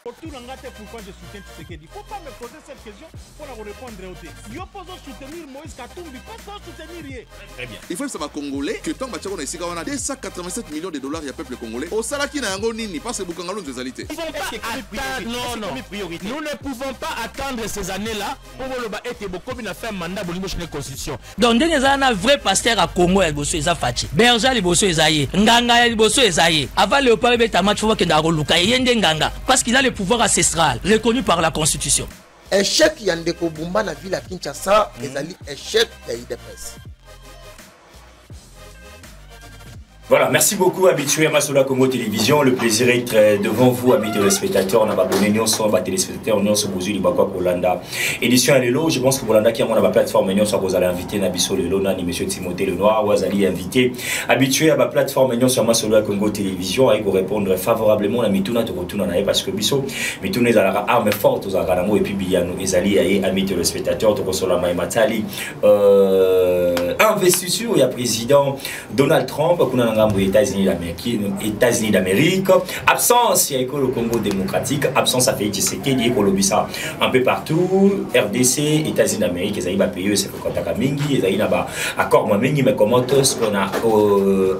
Pourquoi je soutiens Tshisekedi? Il ne faut pas me poser cette question pour la répondre au thé. Yo pose soutenir Moïse Katumbi, pas soutenir rien. Très bien. Il faut que ça va congolais que tant que tu as 287 millions de dollars, il y a peuple congolais. Au Salaki n'a pas nini parce que Bukangalo nous a alité. Non, nous ne pouvons pas attendre ces années-là pour faire un mandat pour la constitution. Donc, il y a un vrai pasteur à Congo, il y a Fachi. Berger, il y a Nganga, il y a avant Léopold Betama, il faut qu'il y ait Nganga. Parce qu'il a le pouvoir ancestral reconnu par la constitution. Échec Yandeko Bumba na ville à Kinshasa, échec d'IDPS. Voilà, merci beaucoup, habitué à Masola Congo Télévision. Le plaisir est devant vous, amis téléspectateurs. On a abonné, nous sommes téléspectateurs, nous sommes Bouzou, Libakwa, Kolanda. Édition à Lelo, je pense que Kolanda qui a mon plateforme, nous sommes allés inviter Nabiso Lelo, Nani, Monsieur Timothée Lenoir, Ouazali invité. Habitué à ma plateforme, nous sommes Masola Congo Télévision, et pour répondre favorablement à Mitouna, tu retournes en parce que Bisso, Mitouna est à la arme forte aux Aranamo et puis Biyano, Ezali, amis téléspectateurs, tu reçois la Maïmatali. Investiture, il y a président Donald Trump, États-Unis d'Amérique, absence, il y a le Congo démocratique, absence à fait Tshisekedi, il y a ça un peu partout, RDC, États-Unis d'Amérique, ils ont payé, c'est pour contact à Mingi, ils ont accord moi Mingi, mais comment ce qu'on a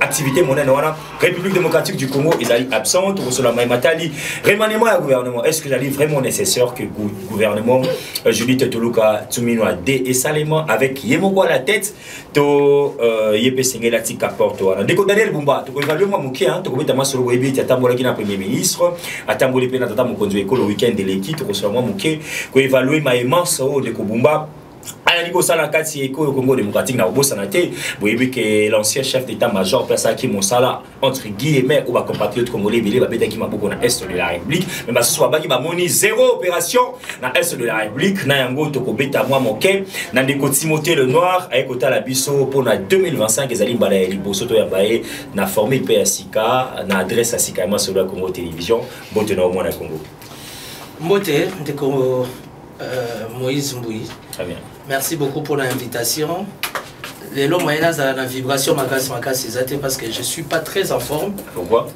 activité monnaie, République démocratique du Congo, ils ont absent, tout cela m'a matali, remaniement à gouvernement, est-ce que j'allais vraiment nécessaire que le gouvernement Judith Toluka Tsumino a et salement avec Yemoko à la tête, to Yepé Sengela Tika Porto, Daniel Bumba, tu peux évaluer moi mon hein, tu peux mettre moi sur le web, tu as tambola qui na premier ministre, à tambola pena tata mon conduit école le week-end de l'équipe, tu reçois moi mon tu peux évaluer ma immense de Kobumba. À niveau salakati éco au Congo démocratique na obo sanate, vous voyez que l'ancien chef d'état-major place qui mon sala entre guillemets ou ba compatriote congolais belé ba beta qui m'a beaucoup na est de la République, mais ba soit ba qui ba moni zéro opération na est de la République na yango to ko beta moi moké na ndeko Timothée Lenoir avec kota la biso pour na 2025 ezali mbala ya liboso to ya baé na formé PSika na adresse à Sika moi sur la Congo Télévision bote na au moins na Congo. Mbote ndeko Moïse Mbouyi. Très bien. Merci beaucoup pour l'invitation. Les longs moyens dans la vibration parce que je ne suis pas très en forme. Pourquoi?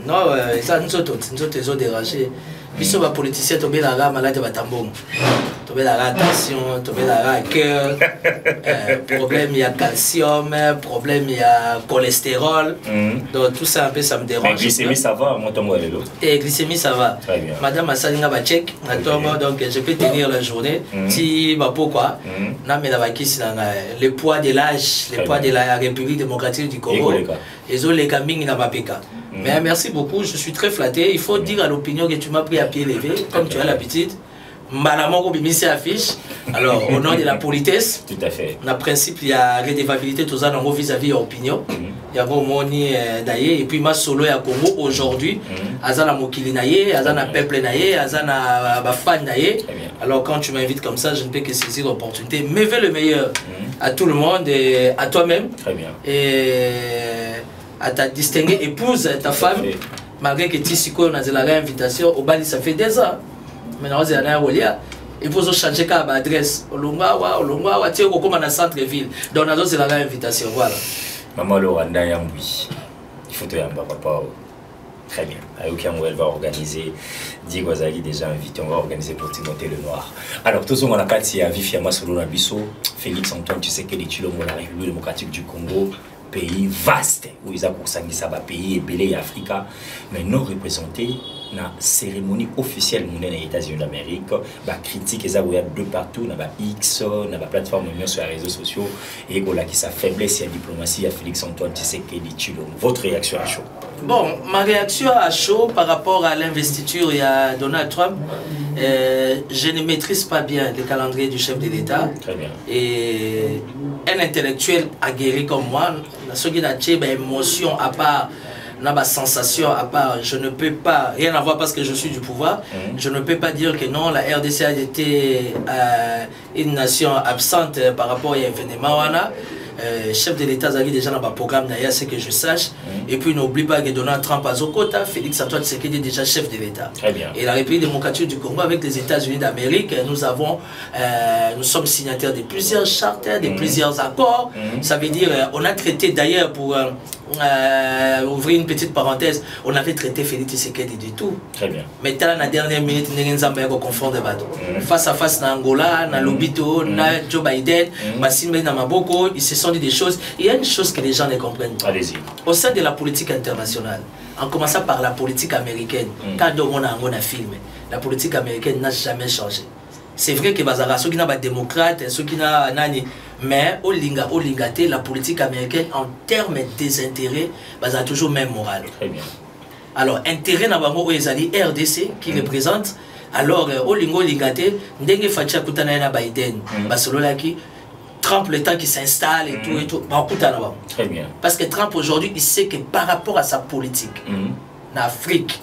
Non, ça nous a dérangé. Ils sont politiciens, ils sont malades de tambon. Ils sont attention, ils sont cœur. Problème, il y a calcium, problème, il y a cholestérol. Donc tout ça, un peu, ça me dérange. Mais glycémie, ça va, moi, l'autre. Et glycémie, ça va. Très bien. Madame Assalinga va check, donc je peux tenir la journée. Si, pourquoi? Non, mais le poids de l'âge, le poids de la République démocratique du Congo, ils ont les campings dans ma PK. Mais merci beaucoup, je suis très flatté. Il faut dire à l'opinion que tu m'as pris à pied levé, comme tu as l'habitude. Malamongo Bimissi affiche. Alors, au nom de la politesse, tout à fait. Dans le principe, il y a redevabilité tout ça vis-à-vis de l'opinion. Il y a Moni d'ailleurs, et puis ma solo à Congo aujourd'hui, Azana Mokili naye, Azana peuple naye, Azana fan naye. Alors, quand tu m'invites comme ça, je ne peux que saisir l'opportunité. Mais veux le meilleur à tout le monde et à toi-même. Très bien. Et à ta distinguée épouse, ta femme, malgré que Tissiko n'a pas l'invitation, au Bali ça fait 2 ans. Maintenant, il y a un il faut changer l'adresse. Olongawa, tu es comme dans le centre-ville. Donc, on a l'invitation. Voilà. Maman Loranda Yamboui. Il faut te yamba, papa. Très bien. Ayoki Amouel va organiser. Diego Azali déjà invité. On va organiser pour Timothée Lenoir. Alors, tous on a quatre à Vifiama Solo Nabiso. Félix Antoine, tu sais quel est la République démocratique du Congo. Pays vaste où ils ont consangué ça va pays et belé Africa mais non représenté na cérémonie officielle monnaie des États-Unis d'Amérique bah critique et ça où il y a de partout na X na plateforme sur les réseaux sociaux et voilà qui sa faiblesse et la diplomatie à Félix Antoine Tshisekedi Tshilombo. Votre réaction à chaud? Bon, ma réaction à chaud par rapport à l'investiture et à Donald Trump, je ne maîtrise pas bien le calendrier du chef de l'État. Très bien. Et un intellectuel aguerri comme moi, ce qui a une émotion à part, une sensation à part, je ne peux pas, rien à voir parce que je suis du pouvoir, je ne peux pas dire que non, la RDC a été une nation absente par rapport à l'événement. chef de l'État Zaghi déjà dans le programme d'ailleurs, c'est que je sache. Et puis n'oublie pas que Donald Trump à Zokota, Félix Antoine Tshisekedi est déjà chef de l'État. Très bien. Et la République démocratique du Congo avec les États-Unis d'Amérique, nous sommes signataires de plusieurs chartes, de plusieurs accords. Ça veut dire, on a traité d'ailleurs pour ouvrir une petite parenthèse, on avait traité Félix Tshisekedi du tout. Très bien. Mais dans la dernière minute, nous avons confondre face à face dans Angola, dans Lobito, dans Joe Biden, dans Maboko, ils se sont dit des choses. Il y a une chose que les gens ne comprennent pas. Allez-y. Au sein de la politique internationale, en commençant par la politique américaine, quand on a filmé, la politique américaine n'a jamais changé. C'est vrai que ceux qui sont des démocrates, ceux qui sont nani, mais au Lingate, la politique américaine en termes des intérêts, a toujours même moral. Très bien. Alors, intérêt dans le RDC qui représente, alors au Lingate, Ndenge Fatia Koutana na Biden, Trump le temps qui s'installe et tout, Très bien. Parce que Trump aujourd'hui, il sait que par rapport à sa politique, en Afrique,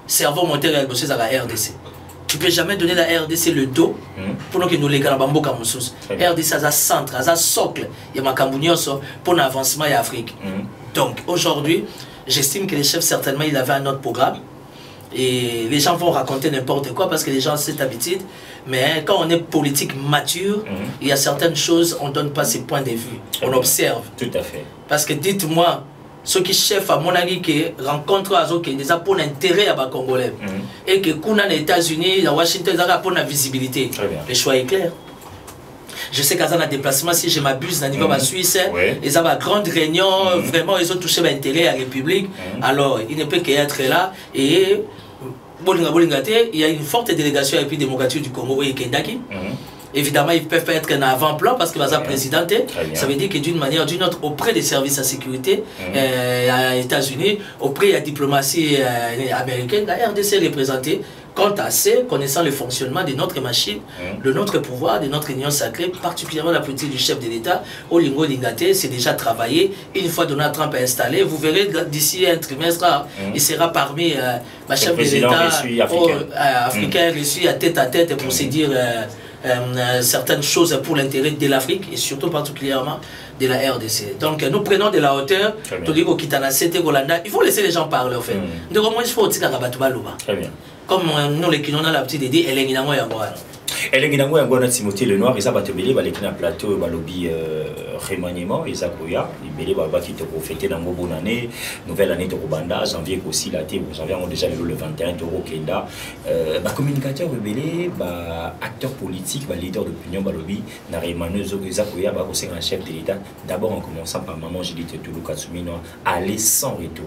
cerveau moteur et dossier à la RDC. Tu ne peux jamais donner la RDC le dos pour que nous les Galabambo Kamoussous. RDC a un centre, a un socle, il y a un pour l'avancement en Afrique. Donc aujourd'hui, j'estime que les chefs, certainement, ils avaient un autre programme. Et les gens vont raconter n'importe quoi parce que les gens ont cette habitude. Mais quand on est politique mature, il y a certaines choses, on ne donne pas ses points de vue. On observe. Tout à fait. Parce que dites-moi, ceux qui chefs à mon avis qui rencontrent déjà pour l'intérêt à Congolais et que qu'on a les États-Unis, à Washington, pour la visibilité. Le choix est clair. Je sais qu'à un déplacement, si je m'abuse, dans le niveau de la Suisse, ils ont une grande réunion, vraiment, ils ont touché l'intérêt à la République. Alors, il ne peut qu'être là. Et il y a une forte délégation à la République démocratique du Congo et Kendaki. Évidemment, ils peuvent pas être en avant-plan parce que la présidente, ça veut dire que d'une manière ou d'une autre, auprès des services de sécurité aux États-Unis, auprès de la diplomatie américaine, la RDC est représentée. Quant à ce, connaissant le fonctionnement de notre machine, de notre pouvoir, de notre union sacrée, particulièrement la politique du chef de l'État, Olingo Lingate, c'est déjà travaillé. Une fois Donald Trump installé, vous verrez d'ici un trimestre, il sera parmi ma chef de l'État africain reçu à tête pour se dire certaines choses pour l'intérêt de l'Afrique et surtout particulièrement de la RDC. Donc nous prenons de la hauteur, il faut laisser les gens parler en fait. Donc au moins il faut aussi Très bien. Comme nous les qui n'ont pas l'habitude de dire, elle est évidemment Elenginango yango na Timothée Lenoir eza bato belé baleki na plateau balobi remaniement eza koya belé babaki to fêter nango bonne année nouvelle année to banda janvier aussi la té janvier on déjà le 21 euro kenda ba communicateur belé ba acteur politique ba leader d'opinion balobi na remaniement eza koya ba conseiller en chef de l'État d'abord en commençant par maman Judith Toulou Katsumino aller sans retour.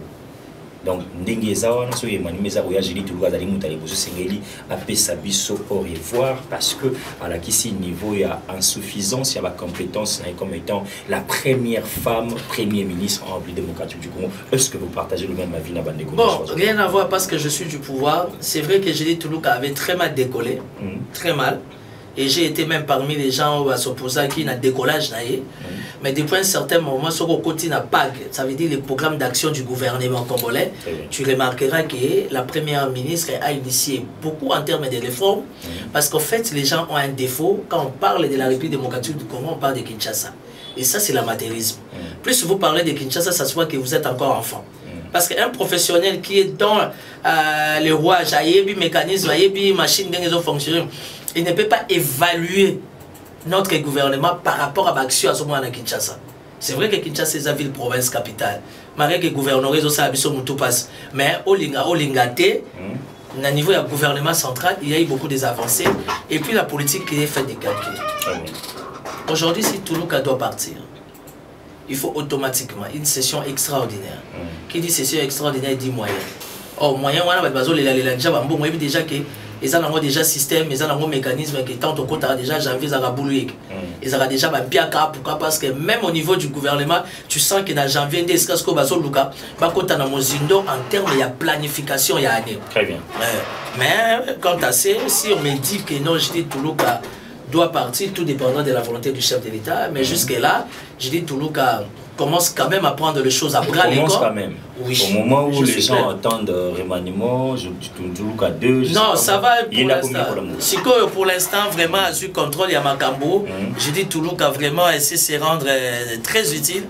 Donc, Ndengezawa, so Emmanuel Zaroya, Jili Toulouga, Dali Moutali, Bozo Sengeli, appelle Sabiso au revoir parce que à la Kissi niveau il y a insuffisance, il y a la compétence comme étant la première femme premier ministre en République démocratique du Congo. Est-ce que vous partagez le même avis dans Bandeko? Bon, rien à voir parce que je suis du pouvoir. C'est vrai que Jili Toulouga avait très mal décollé, très mal. Et j'ai été même parmi les gens à s'opposer à qui n'a décollage naïe. Mais depuis un certain moment, sur le côté n'a pas, ça veut dire les programmes d'action du gouvernement congolais, tu remarqueras que la première ministre a initié beaucoup en termes de réformes, parce qu'en fait, les gens ont un défaut. Quand on parle de la République démocratique du Congo, on parle de Kinshasa. Et ça, c'est l'amateurisme. Plus vous parlez de Kinshasa, ça se voit que vous êtes encore enfant. Parce qu'un professionnel qui est dans le rouage, il mécanisme, il machine, ils ont fonctionné. Il ne peut pas évaluer notre gouvernement par rapport à l'action à ce moment à Kinshasa. C'est vrai que Kinshasa est une ville province capitale. Mais que le gouvernement passe. Mais au Lingate, au niveau du gouvernement central, il y a eu beaucoup d'avancées. Et puis la politique qui est faite des calculs. Aujourd'hui, si Toulouka doit partir, il faut automatiquement une session extraordinaire. Qui dit session extraordinaire dit moyen. Or, moyen, on a déjà que ils ont déjà système, ils ont mécanisme qui tant au côté déjà janvier ils ont boulé. Ils ont déjà pourquoi parce que même au niveau du gouvernement, tu sens que dans janvier des ce que bazo luka, ba kota na mozindo en termes il y a planification il y a année. Très bien. Mais quant à ça, si on me dit que non, je dis Toulouka doit partir, tout dépendant de la volonté du chef de l'État, mais jusque là, je dis Toulouka commence quand même à prendre les choses à bras les corps. Oui. Au moment où les gens attendent remaniement, je toujours qu'à 2. Non, ça va pour l'instant, vraiment, à ce contrôle, il y a Makambo. Je dis Toulouse a vraiment essayé de se rendre très utile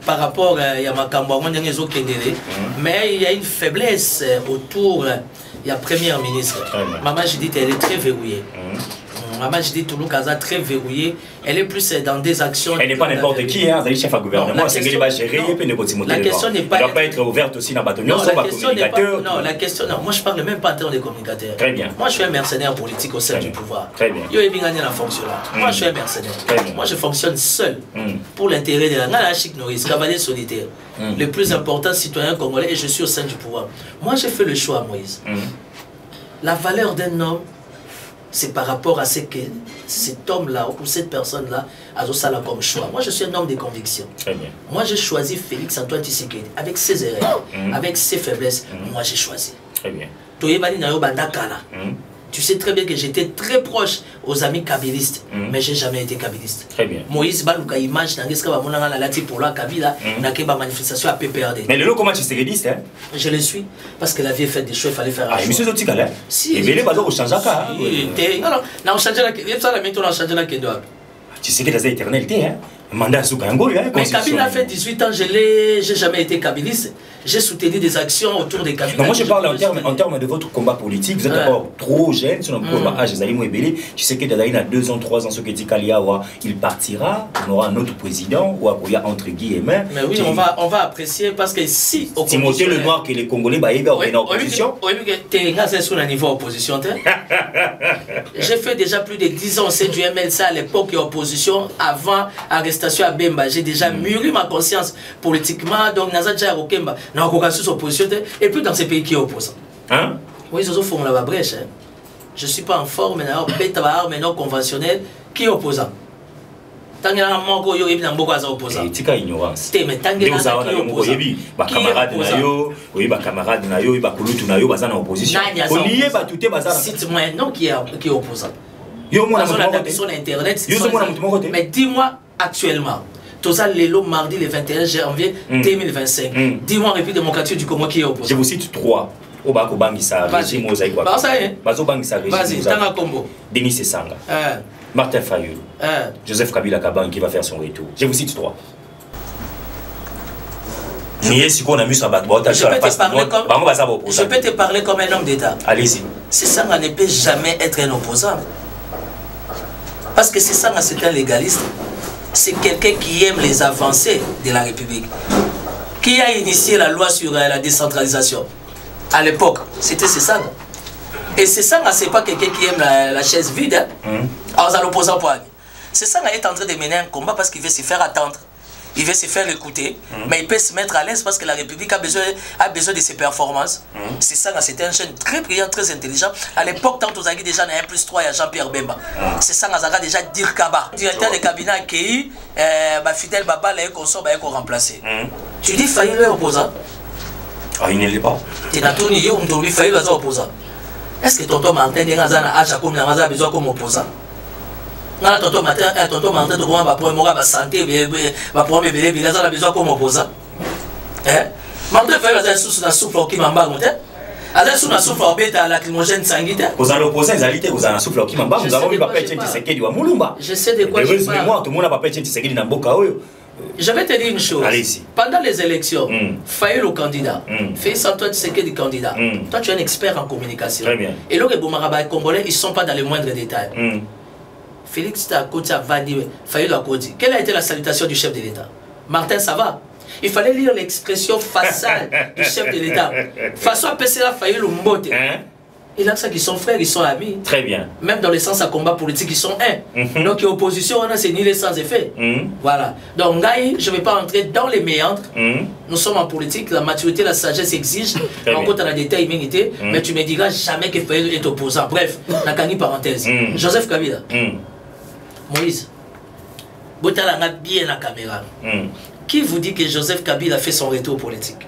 par rapport à Yamakambo. Mais il y a une faiblesse autour. Il y a Premier ministre. Maman, je dis qu'elle est très verrouillée. Maman, je dis Toulouse Kaza très verrouillée. Elle est plus dans des actions. Elle n'est pas n'importe qui, hein. Elle est chef à gouvernement. C'est qu'elle va gérer. La question n'est pas. Elle ne doit pas être ouverte aussi dans Bâtonnier. Non, la question. Non, moi je parle même pas en termes de communicateurs. Très bien. Moi je suis un mercenaire politique au sein du pouvoir. Très bien. Yo bien gagné la fonction là. Moi je suis un mercenaire. Moi je fonctionne seul pour l'intérêt de la Chic Norris, cavalier solitaire. Le plus important citoyen congolais et je suis au sein du pouvoir. Moi j'ai fait le choix, Moïse. La valeur d'un homme, c'est par rapport à ce que cet homme-là ou cette personne-là a comme choix. Moi, je suis un homme de conviction. Très bien. Moi, j'ai choisi Félix Antoine Tshisekedi avec ses erreurs, avec ses faiblesses. Moi, j'ai choisi. Très bien. Tu sais très bien que j'étais très proche aux amis kabylistes, mais j'ai jamais été kabyliste. Très bien. Moïse Balouka image dans ce que pour la Kabila, n'a que manifestation à PPRD. Mais le lot comment tu sais rédiste, hein? Je le suis parce que la vie est faite des choix, il fallait faire un choix. Ah, monsieur Zotikala. Si. Et les bazars au change à cas. Alors, on change la tu sais que c'est éternalité, hein? Mandat sous Kango, hein? Mais Kabila a fait 18 ans, j'ai jamais été kabyliste. J'ai soutenu des actions autour des Kabila. Non, moi je parle en termes de votre combat politique. Vous êtes d'abord trop jeune, sur notre âge, tu sais que dans 2 ans, 3 ans, ce que dit Kaliawa, il partira, on aura un autre président, ou Akoya entre guillemets. Mais oui, on va apprécier parce que si. Timothée Lenoir, que les Congolais, on est en opposition. Oui, tu es sur le niveau opposition. J'ai fait déjà plus de 10 ans au sein du MLC à l'époque opposition, avant arrestation à Bemba. J'ai déjà mûri ma conscience politiquement, donc Nazadja Rokemba. Et puis dans ces pays qui opposent. Hein? Oui, ils font la brèche. Je ne suis pas en forme, mais non conventionnel qui est opposant. Tant qu'il y a un manque, il y a beaucoup d'opposants. C'est une ignorance. Mais tant qu'il y a un opposant. Il y a camarades, il y a camarades, il y a Kouloutou, il y a opposition. Cite-moi un nom qui est opposant. Sur l'internet. Mais dis-moi actuellement. Tout ça, le mardi, le 21 janvier 2025. Dis-moi, République démocratique du Congo qui est opposé. Je vous cite 3. Obako Bangissa, régime Mosaïque. Bazo Bangissa, régime Mosaïque. Tanga Combo. Denis Sessanga. Martin Fayulu. Joseph Kabila Kaban qui va faire son retour. Je vous cite 3. Je peux te parler comme un homme d'État. Allez-y. Sessanga ne peut jamais être un opposant. Parce que Sessanga, c'est un légaliste. C'est quelqu'un qui aime les avancées de la République, qui a initié la loi sur la décentralisation. À l'époque, c'était Sessanga. Et Sessanga, ce n'est pas quelqu'un qui aime la chaise vide. Alors, à l'opposant point. Sessanga est en train de mener un combat parce qu'il veut se faire attendre. Il veut se faire écouter, mais il peut se mettre à l'aise parce que la République a besoin de ses performances. C'est ça, c'était un jeune très brillant, très intelligent. À l'époque, tant aux Agui déjà, il y a 1+3, il y a Jean-Pierre Bemba. C'est ça, on a déjà dit Kaba. Directeur de cabinet accueilli, Fidel Baba, il a remplacé. Tu dis Fayulu est opposant? Ah, il ne l'est pas. Tu n'as tout nié, on te dit Fayulu est opposant. Est-ce que tonton Martin a besoin comme opposant? Tonton Martin, tu vas prendre ma santé, va prendre mes bébés, il a besoin comme opposant. Martin fait la souffle dans souffle qui m'a battu. Alors, si on a souffle en bête à la lacrymogène sanguine. Vous allez opposer les alités, vous avez un souffle qui m'a battu. Nous avons eu Papa Etienne Tshisekedi à Moulumba. Je sais de quoi je parle. Tout le monde a Papa Etienne Tshisekedi dans Boka. Je vais te dire une chose. Allez-y. Pendant les élections, Fayulu le candidat, Félix Antoine Tshisekedi candidat. Toi, tu es un expert en communication. Très bien. Et là, les Boumaraba Congolais, ils ne sont pas dans les moindres détails. Félix Takoti va dire, Fayulu a dit, quelle a été la salutation du chef de l'État? Martin, ça va? Il fallait lire l'expression faciale du chef de l'État. Façon à passer la Fayulu Mbote. Il a ça qu'ils sont frères, ils sont amis. Très bien. Même dans le sens à combat politique, ils sont un. Donc, l'opposition, on a c'est ni les sans effet. Voilà. Donc, je ne vais pas entrer dans les méandres. Nous sommes en politique, la maturité, la sagesse exige. Encore, tu as la détail, immunité. Mais tu ne me diras jamais que Fayulu est opposant. Bref, n'a qu'à parenthèse. Joseph Kabila. Moïse, Botalanga bien la caméra. Qui vous dit que Joseph Kabila a fait son retour politique?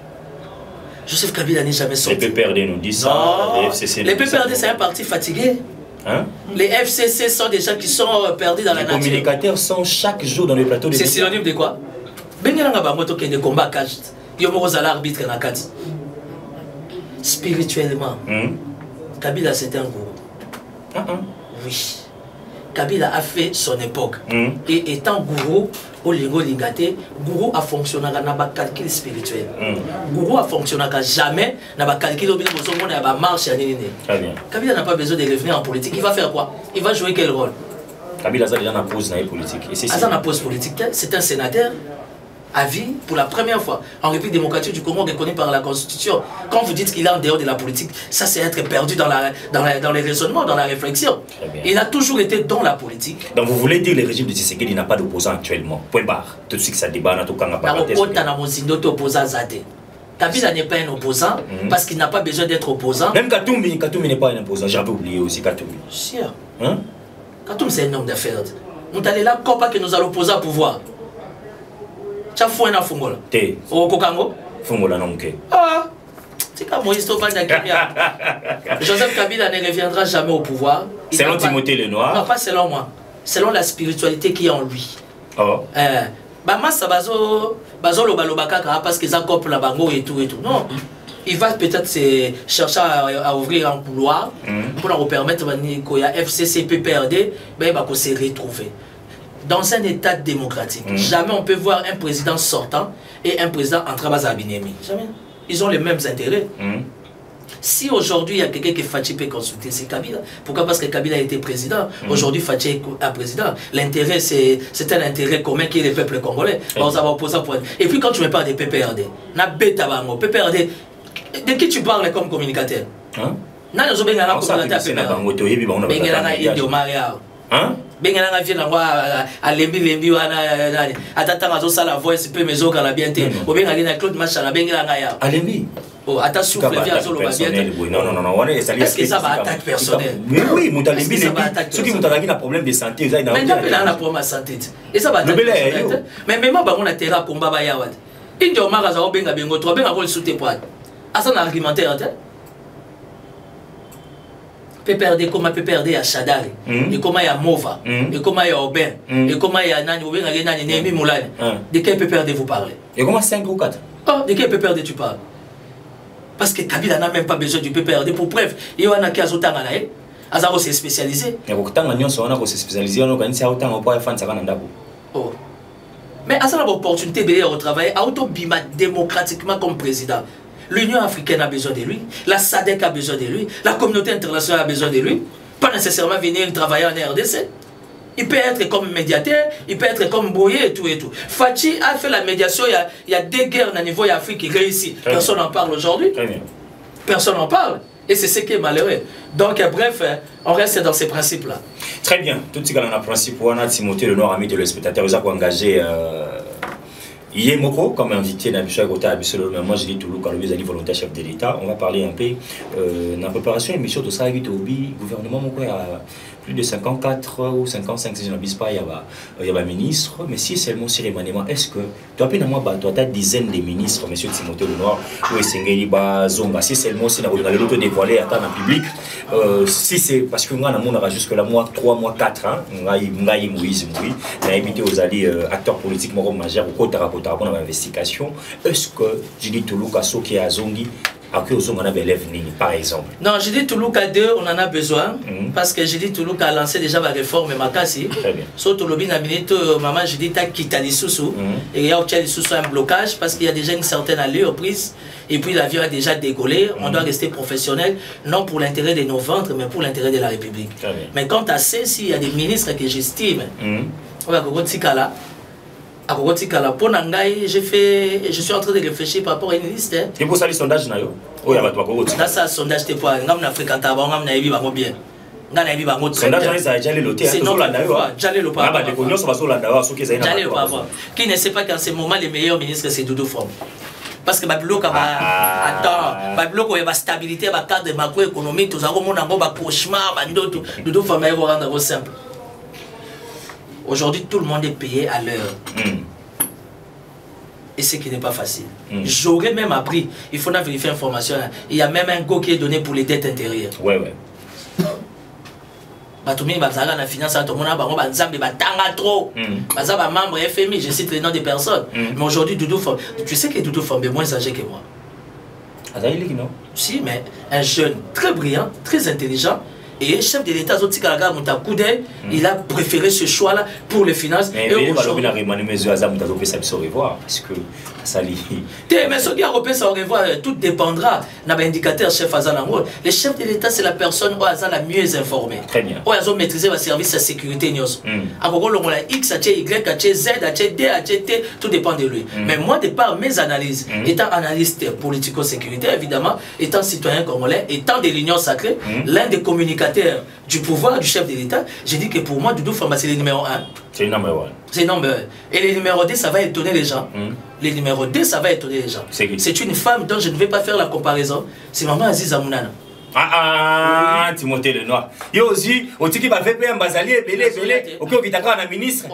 Joseph Kabila n'est jamais sorti. Les PPRD nous disent ça. Les PPRD, c'est un parti fatigué. Les FCC sont des gens qui sont perdus dans la nature. Les communicateurs sont chaque jour dans les plateaux de... C'est synonyme de quoi? Bengelanga Bamoto qui est de combat Yomoro l'arbitre Nakati. Spirituellement, Kabila c'était un gourou. Oui. Kabila a fait son époque. Et étant gourou, gourou a fonctionné dans le calcul spirituel. Gourou a fonctionné jamais dans le calcul de marche. Kabila n'a pas besoin de revenir en politique. Il va faire quoi? Il va jouer quel rôle? Kabila a déjà une pause dans la politique. C'est un sénateur à vie pour la première fois en République démocratique du Congo reconnu par la Constitution. Quand vous dites qu'il est en dehors de la politique, ça c'est être perdu dans les raisonnements, dans la réflexion. Il a toujours été dans la politique. Donc vous voulez dire que le régime de Tshisekedi n'a pas d'opposant actuellement? Point barre. Tout de suite ça débat dans tout cas. Kabila n'est pas un opposant parce qu'il n'a pas besoin d'être opposant. Même Katumbi n'est pas un opposant. J'avais oublié aussi Katumbi. Sûr. Katumbi c'est un homme d'affaires. Nous allons là, pas que nous allons opposer au pouvoir. Tu as foué dans Fungola. T'es. Au Kokango? Fungola non, ok. Ah! C'est comme Moïse Topanda Kabila. Joseph Kabila ne reviendra jamais au pouvoir. Selon Timothée Lenoir? Non, pas selon moi. Selon la spiritualité qui est en lui. Oh. Massa Bazo Lobalobaka parce qu'ils accopent la bango et tout et tout. Non. Il va peut-être chercher à ouvrir un couloir pour leur permettre qu'il y a FCC, PPRD, il va se retrouver. Dans un état démocratique, jamais on peut voir un président sortant et un président entrant à Abinemi. Jamais. Ils ont les mêmes intérêts. Si aujourd'hui il y a quelqu'un que Fachi peut consulter, c'est Kabila. Pourquoi? Parce que Kabila a été président. Aujourd'hui, Fachi est président. L'intérêt, c'est un intérêt commun qui est le peuple congolais. Et puis quand tu me parles de PPRD, PPRD, de qui tu parles comme communicateur? Bengana vient à lembi wana atata zo la voix peu mezo kala bien te o benga lina Claude Machala bengana ya alembi oh ata souffle vient zo lo bien non est-ce que ça va attaque personnelle? Oui mutalembi ceux qui mutalaki na problème de santé ça mais n'a pas problème de santé et ça va attaque mais même ba on a terra combat ba ya wat indio mara za benga bengo to benga ko souté poids asa na argumentaire PPRD comme PPRD à Chadari, et comme il y a Mova, et comme il y a Aubin, et comme il y a Nani, Nani, Moulani. De quel PPRD vous parlez? Et comment 5 ou 4? De quel PPRD tu parles? Parce que Kabila n'a même pas besoin du PPRD pour preuve. Il y a un qui a autant à l'aide. Azaro s'est spécialisé. Et autant de gens qui s'est spécialisé, on a autant de faire ça. Mais à ça l'opportunité de retravailler auto-bima démocratiquement comme président. L'Union africaine a besoin de lui, la SADC a besoin de lui, la communauté internationale a besoin de lui. Pas nécessairement venir travailler en RDC. Il peut être comme médiateur, il peut être comme Boye et tout et tout. Fachi a fait la médiation, il y a des guerres au niveau d'Afrique qui réussit. Personne n'en parle aujourd'hui. Personne n'en parle. Et c'est ce qui est malheureux. Donc, bref, on reste dans ces principes-là. Très bien. Tout ce qu'on a principe, on a Timothée Lenoir, ami de le spectateur, vous avez engagé. Yemoko, comme invité, moi je dis Toulouse, quand le volontaire chef de l'État, on va parler un peu de la préparation de l'émission de ça, le gouvernement, il y a plus de 54 ou 55, si je n'abuse pas, il y a un ministre, mais si seulement sur Emmanuel, est-ce que tu as une dizaine de ministres, monsieur Timothée Lenoir, ou Essengeli Bazonga, si seulement si on a l'auto dévoilé à temps public, si c'est parce que moi, on a jusque-là, 3 mois, 4 ans, on a Moïse, on a invité aux alliés acteurs politiques majeurs, au côté pour l'investigation. Est-ce que je dis Toulouka qui est à Zongi, à qui on a par exemple? Non, je dis Toulouka 2, on en a besoin. Parce que je dis Toulouka a lancé déjà la réforme Makasi. Très bien. Surtout le maman, je dis t'as quitté les sous-sous. Et il y a un blocage parce qu'il y a déjà une certaine allure prise. Et puis l'avion a déjà décollé. On doit rester professionnel, non pour l'intérêt de nos ventres, mais pour l'intérêt de la République. Mais quant à s'il y a des ministres que j'estime, on va là. Je suis en train de réfléchir par rapport à une liste. Et pour ça, les sondages, dans ça, sondage, c'est pas un homme africain, on a bien. Qui ne sait pas qu'en ce moment, les meilleurs ministres, c'est Doudou Fom. Parce que Babylok a la stabilité, la cadre macroéconomique, tout ça, on a un cauchemar, Doudou Fom va rendre simple. Aujourd'hui, tout le monde est payé à l'heure. Et ce qui n'est pas facile. J'aurais même appris, il faut vérifier l'information, il y a même un go qui est donné pour les dettes intérieures. Batumini bazala na finance à tout le monde bango banzambe batanga trop. Bazaba membre FMI, je cite les noms des personnes. Mais aujourd'hui Doudou Fombe, tu sais que Doudou Fombe est moins âgé que moi. Non. Si, mais un jeune très brillant, très intelligent. Et chef de l'État, il a préféré ce choix-là pour les finances. Mais il va revoir parce que ça lit. Mais ce qui a repéré ça au revoir, tout dépendra d'un indicateur chef Azanango. Le chef de l'État, c'est la personne où Azan la mieux informée. Très bien. Où Azan maîtriser le service de sécurité. En gros, on a X, Y, Z, T, tout dépend de lui. Mais moi, de par mes analyses, étant analyste politico-sécuritaire, évidemment, étant citoyen congolais, étant de l'Union sacrée, l'un des communicateurs du pouvoir du chef de l'État, j'ai dit que pour moi, Doudou Fomba, c'est le numéro 1. C'est le numéro 1. C'est le numéro 1. Et le numéro 2, ça va étonner les gens. Le numéro 2, ça va étonner les gens. C'est une femme dont je ne vais pas faire la comparaison. C'est maman Aziza Mounana. Timothée Lenoir. Yo aussi, au tiki va faire un bazalier, belé. Ok, on d'accord un ministre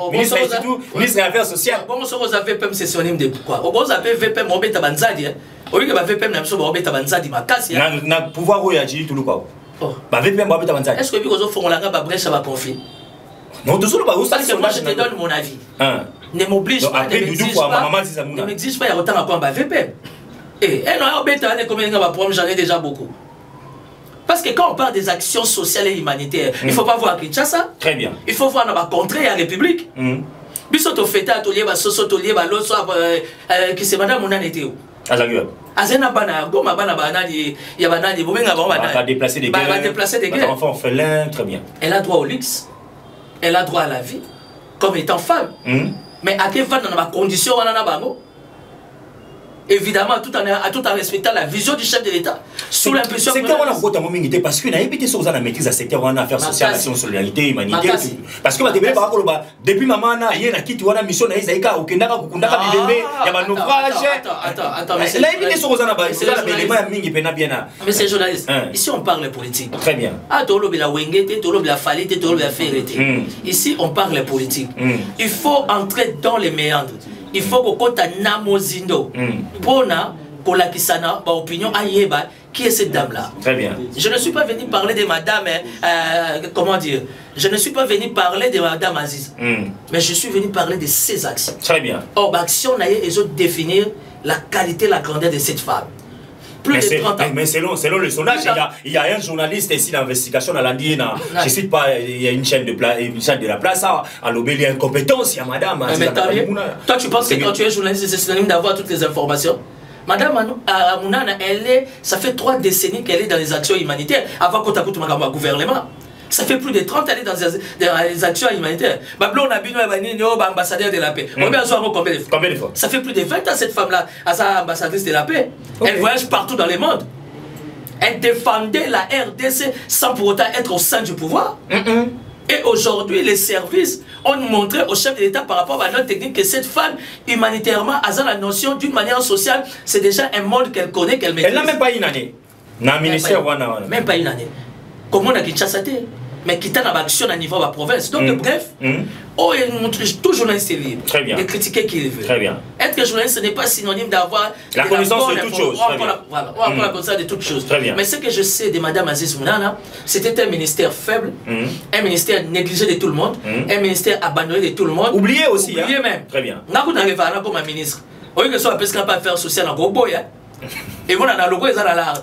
des Affaires sociales. Bon, on vous avez VPM sessionné de quoi? On vous avez VPM Robert Banzadi. Au lieu que VPM n'a pas Robert Banzadi, ma casse. Na pouvoir où il y a dit tout le quoi. Est-ce que vous avez fait un brèche à ma conflit? Non, tout ça, parce que moi je te donne mon avis. Ne m'oblige pas, ne m'exige pas, il y a autant à quoi on VPM. Et j'en ai déjà beaucoup. Parce que quand on parle des actions sociales et humanitaires, il ne faut pas voir Kinshasa. Très bien. Il faut voir dans la contrée et la République. Bisoto feta atelier, soso atelier, l'autre qui se madame on en était où? Azena bana, goma bana banali, il y a banali, vous va déplacer des guerres. Enfant orphelin, très bien. Elle a droit au luxe, elle a droit à la vie, comme étant femme. Mais à quelle fois dans ma condition, on en a bango? Évidemment, tout en respectant la vision du chef de l'État. Sous l'impression que... C'est qu'on a beaucoup parce que nous avons été sur la maîtrise à secteur en affaires sociales, action, solidarité, humanité. Parce que depuis maman, il y a une mission, il y a un naufrage. Attends, mais c'est journaliste. Ici, on parle politique. Très bien. Ici, on parle politique. Il faut entrer dans les méandres. Il faut que quand on a Mozindo, pour kolakisana, opinion ayeba, qui est cette dame-là? Très bien. Je ne suis pas venu parler de madame, comment dire, je ne suis pas venu parler de madame Aziz, mais je suis venu parler de ses actions. Très bien. Or, l'action, ils ont définir la qualité, la grandeur de cette femme. Plus de 30 ans. Mais selon le sondage, il y a un journaliste ici d'investigation à l'Andina. Je ne cite pas, il y a une chaîne de la place à l'obéli incompétence, il y a madame. Toi, tu penses que quand tu es journaliste, c'est synonyme d'avoir toutes les informations? Madame Mounana, ça fait 3 décennies qu'elle est dans les actions humanitaires avant qu'on t'acoute au gouvernement. Ça fait plus de 30 années dans les actions humanitaires. On a bien ambassadeur de la paix. Combien de fois? Ça fait plus de 20 ans cette femme-là, ambassadrice de la paix. Elle voyage partout dans le monde. Elle défendait la RDC sans pour autant être au sein du pouvoir. Et aujourd'hui, les services ont montré au chef de l'État par rapport à notre technique que cette femme, humanitairement, a la notion d'une manière sociale, c'est déjà un monde qu'elle connaît, qu'elle maîtrise. Elle n'a même pas une année. Même pas une année. Comment on a Kinshasa, mais qui t'a l'action à niveau de la province. Donc, bref, tout journaliste est libre de critiquer qui il veut. Très bien. Être journaliste, ce n'est pas synonyme d'avoir la connaissance de toutes choses. Voilà, on a la connaissance de toutes choses. Très bien. Mais ce que je sais de Mme Aziz Mounana, c'était un ministère faible, un ministère négligé de tout le monde, un ministère abandonné de tout le monde. Oublié aussi. Oublié même. Très bien. Nous n'arrivons pas comme un ministre. Au lieu que ce soit parce qu'on n'a pas affaire sociale en gros boy. Et voilà, dans le logo, ils ont l'art.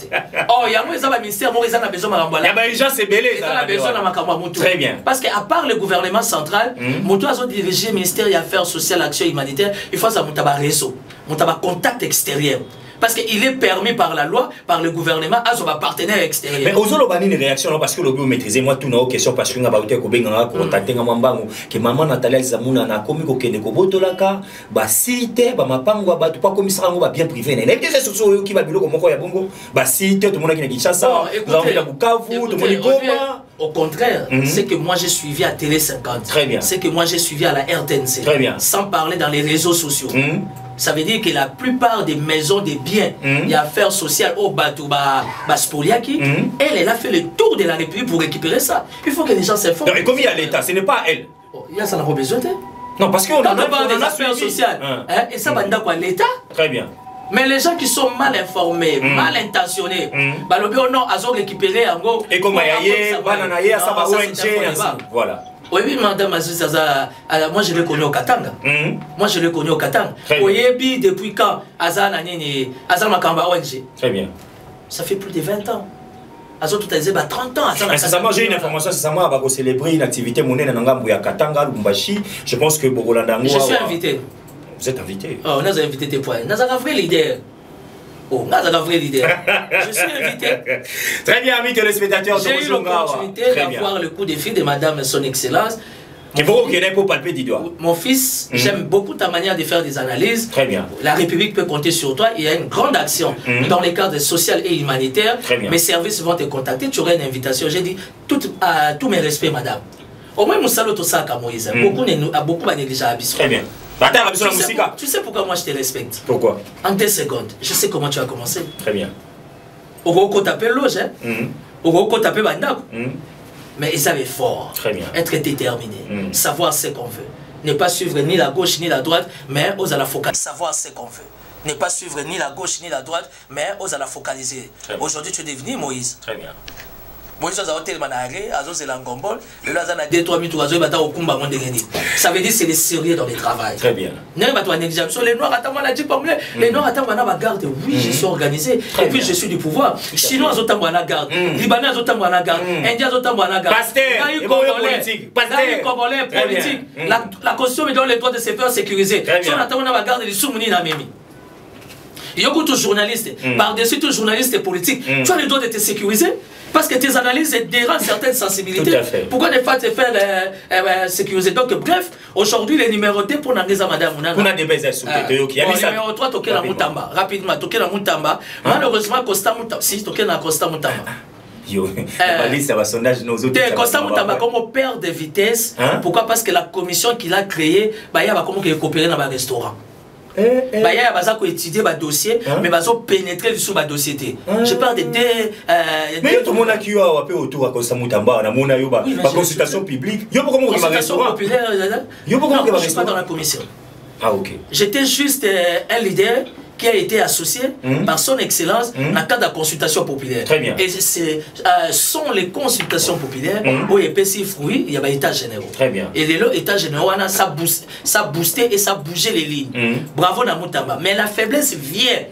Oh, il y a un ministère, ils ont besoin de m'emballer. Il y a des gens, c'est belé. Ils ont besoin de m'emballer. Très bien. Parce qu'à part le gouvernement central, Moutou a dirigé le ministère des Affaires sociales, action humanitaire, il faut que Moutou ait un réseau, Moutou ait un contact extérieur. Parce qu'il est permis par la loi, par le gouvernement, à son partenaire extérieur. Mais aux autres, une réaction parce que le bureau maîtrisé, moi, tout nos questions parce que nous avons été contacté que maman Nathalie Zamouna n'a commis aucun de Kobotolaka, bah cité, bah ma pango, bah tout pas comme ça, on va bien privé. Il y a des choses qui va bureau comme quoi il y a bongo, bah cité, tout le monde qui n'a dit ça, nous avons fait la Bukavu, tout le monde Goma. Au contraire, c'est que moi j'ai suivi à Télé 50. Très bien. C'est que moi j'ai suivi à la RTNC. Très bien. Sans parler dans les réseaux sociaux. Ça veut dire que la plupart des maisons des biens, il y a affaires sociales au Batouba, Spoliaki, elle a fait le tour de la République pour récupérer ça. Il faut que les gens s'informent. Et comme il y a l'État, ce n'est pas elle. Il y a ça n'a pas besoin. Non, parce qu'on a des affaires sociales. Et ça va dans quoi l'État? Très bien. Mais les gens qui sont mal informés, mal intentionnés, bah le bien non, ils ont récupéré en gros. Et comme voilà. Oui, madame Azizaza, moi je l'ai connu au Katanga. Moi je l'ai connu au Katanga. Oui, depuis quand Azana Makamba ONG. Très bien. Ça fait plus de 20 ans. Azo tout à 30 ans. Sincèrement, j'ai une information, sincèrement, on va célébrer une activité monnaie dans Ngambu Katanga, Lubumbashi. Je pense que Bogolandango. Je suis invité. Vous êtes invité. Oh, on a invité tes points. On a un vrai leader. Oh, on a un vrai leader. Je suis invité. Très bien, amis téléspectateurs. J'ai eu l'opportunité d'avoir le coup de fil de Madame Son Excellence. Et vous qui pour palper du doigt. Mon fils, j'aime beaucoup ta manière de faire des analyses. Très bien. La République peut compter sur toi. Il y a une grande action dans les cadres social et humanitaire. Très bien. Mes services vont te contacter. Tu auras une invitation. J'ai dit tous mes respects, madame. Au moins, Moussalo Tosaka Moïse. Beaucoup a négligé à Très bien. Tu sais pourquoi moi je te respecte? Pourquoi? En 2 secondes, je sais comment tu as commencé. Très bien. Oko t'appelle loge, Oko t'appelle Bandako. Mais ils avaient fort. Très bien. Être déterminé. Savoir ce qu'on veut. Ne pas suivre ni la gauche ni la droite, mais aux à la focaliser. Savoir ce qu'on veut. Ne pas suivre ni la gauche ni la droite, mais aux à la focaliser. Aujourd'hui, tu es devenu Moïse. Très bien. Moïse a été managé, a été l'angombol, le lazan a 2-3 minutes, il a été ça veut dire que c'est le sérieux dans le travail. Très bien. Les Noirs attendent la dit les Noirs attendent la garde. Oui, je suis organisé. Et puis je suis du pouvoir. Chinois attendent la garde. Libanais attendent la garde. Indiens attendent la garde. Congolais politique. La Constitution me donne le droit de se faire sécuriser. Si on attend la garde, les soumounis n'a même. Il y a beaucoup de journalistes, par-dessus tout journalistes politiques, tu as le droit de te sécuriser parce que tes analyses dérangent certaines sensibilités. Pourquoi ne pas te faire sécuriser? Donc bref, aujourd'hui les numérotés pour Nangeza Madame Mounana. On a des baisers sous le numéro 3, toquer la Moutamba. Rapidement, toquer la Moutamba. Malheureusement, Costa Moutamba. Si, toquer la Costa Moutamba. Yo, ça va sondage nos autres. Costa Moutamba comme père de vitesse. Pourquoi? Parce que la commission qu'il a créée, il va comment coopérer dans un restaurant. Il y a étudier le dossier, mais il va pénétrer sur le dossier. Je parle de mais tout le monde a qui a peu autour à Costa Moutamba, on a eu la consultation publique. Il y a beaucoup de consultation populaire. Non, je ne suis pas dans la commission. Ah, ok. J'étais juste un leader qui a été associé par son excellence dans le cadre de la consultation populaire. Très bien. Et ce sont les consultations populaires où il y a des fruits, il y a des états généraux. Très bien. Et les états généraux, ça boosté et ça bougeait les lignes. Bravo Namoutamba. Mais la faiblesse vient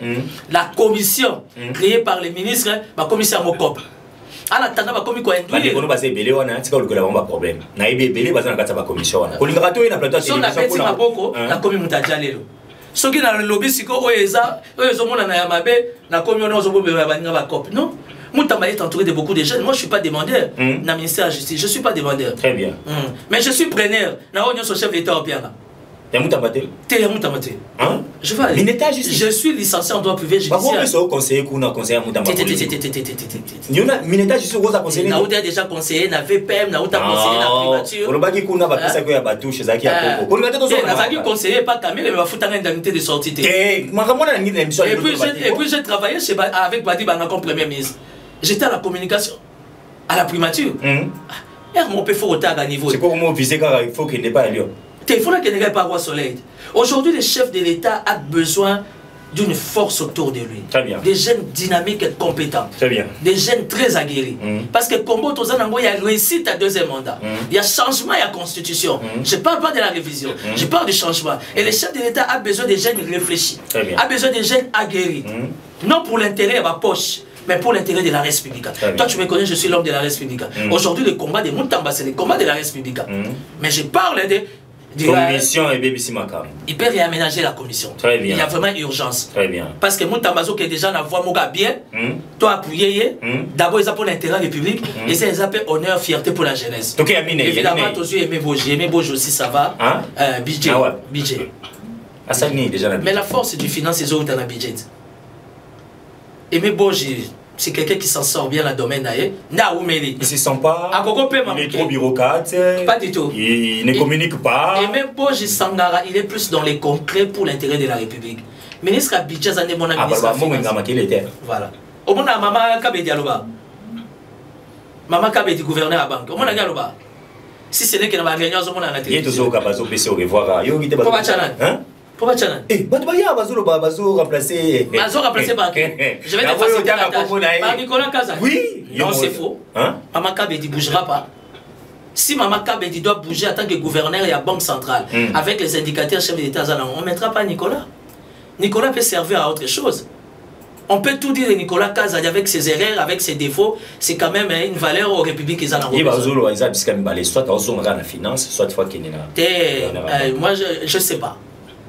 la commission créée par les ministres, la commission Mokop. À la tanda bakomi ko induire. Ba base belé wana tika olukola ba problème. Na ebe belé baza na kata ba commission wana. Olinga to na plateau télévision. So na peti maboko na komi mutajalelo. Soki na lobby siko oeza mona na yamabe na komi ona ozobo be ba ninga ba cop. Non. Moutamba est entouré de beaucoup de jeunes. Moi je suis pas demandeur. Na ministère de la justice, je suis pas demandeur. Très bien. Mais je suis preneur. Na onyo so chef d'état opianga. Hein? Je suis licencié en droit privé judiciaire. Conseiller déjà conseillé, na VPM, na conseillé na privature. Conseillé pas Camille, mais va foutre une indemnité de sortie. Et puis j'ai travaillé avec Badi Banga comme premier ministre. J'étais à la communication, à la primature. Mon peu faut retard à niveau. C'est quoi comment viser car il faut qu'il n'ait pas à Lyon. Il faut qu'il n'ait pas à soleil. Aujourd'hui, le chef de l'État a besoin d'une force autour de lui. Très bien. Des jeunes dynamiques et compétents. Très bien. Des jeunes très aguerris. Parce que Combo Tozanango, il y a réussite à deuxième mandat. Il y a changement, il y a constitution. Je ne parle pas de la révision. Je parle du changement. Et le chef de l'État a besoin des jeunes réfléchis. A besoin des jeunes aguerris. Non pour l'intérêt de ma poche, mais pour l'intérêt de la République. Toi, tu me connais, je suis l'homme de la République. Aujourd'hui, le combat de Moutamba, c'est le combat de la République. Mais je parle de commission et BBC Makam. Il peut réaménager la commission. Très bien. Il y a vraiment urgence. Très bien. Parce que Moutambazo qui est déjà dans la voie Moga bien, toi appuyé, d'abord ils ont pour l'intérêt république, et c'est un honneur, fierté pour la jeunesse. Donc évidemment, tous yeux aimé Boji aussi, ça va. BJ. BJ. Mais la force du finance, c'est où tu as la BJ. Aimé Boji. C'est quelqu'un qui s'en sort bien dans le domaine. Il ne se sent pas. Il est trop bureaucrate. Pas du tout. Il ne communique pas. Et même Boji Sangara, il est plus dans les concrets pour l'intérêt de la République. Ministre Abidjan, c'est mon ami. Voilà. Au moins, maman Kabedi Aloba. Maman Kabedi, gouverneur à banque. Au moins, Aloba. Si ce n'est que dans la réunion, on a il est toujours capable de se revoir. Hein? Pourquoi tu as Bazo remplacé. Bazo remplacé par qui? Je vais te faciliter la tâche. Par Nicolas Kazan. Oui. Non, c'est faux. Mama Kabedi ne bougera pas. Si Mama Kabedi doit bouger en tant que gouverneur et à Banque centrale, avec les indicateurs chefs d'État, on ne mettra pas Nicolas. Nicolas peut servir à autre chose. On peut tout dire de Nicolas Kazadi avec ses erreurs, avec ses défauts, c'est quand même une valeur aux républiques qu'ils en ont. Soit on la finance, soit moi je ne sais pas.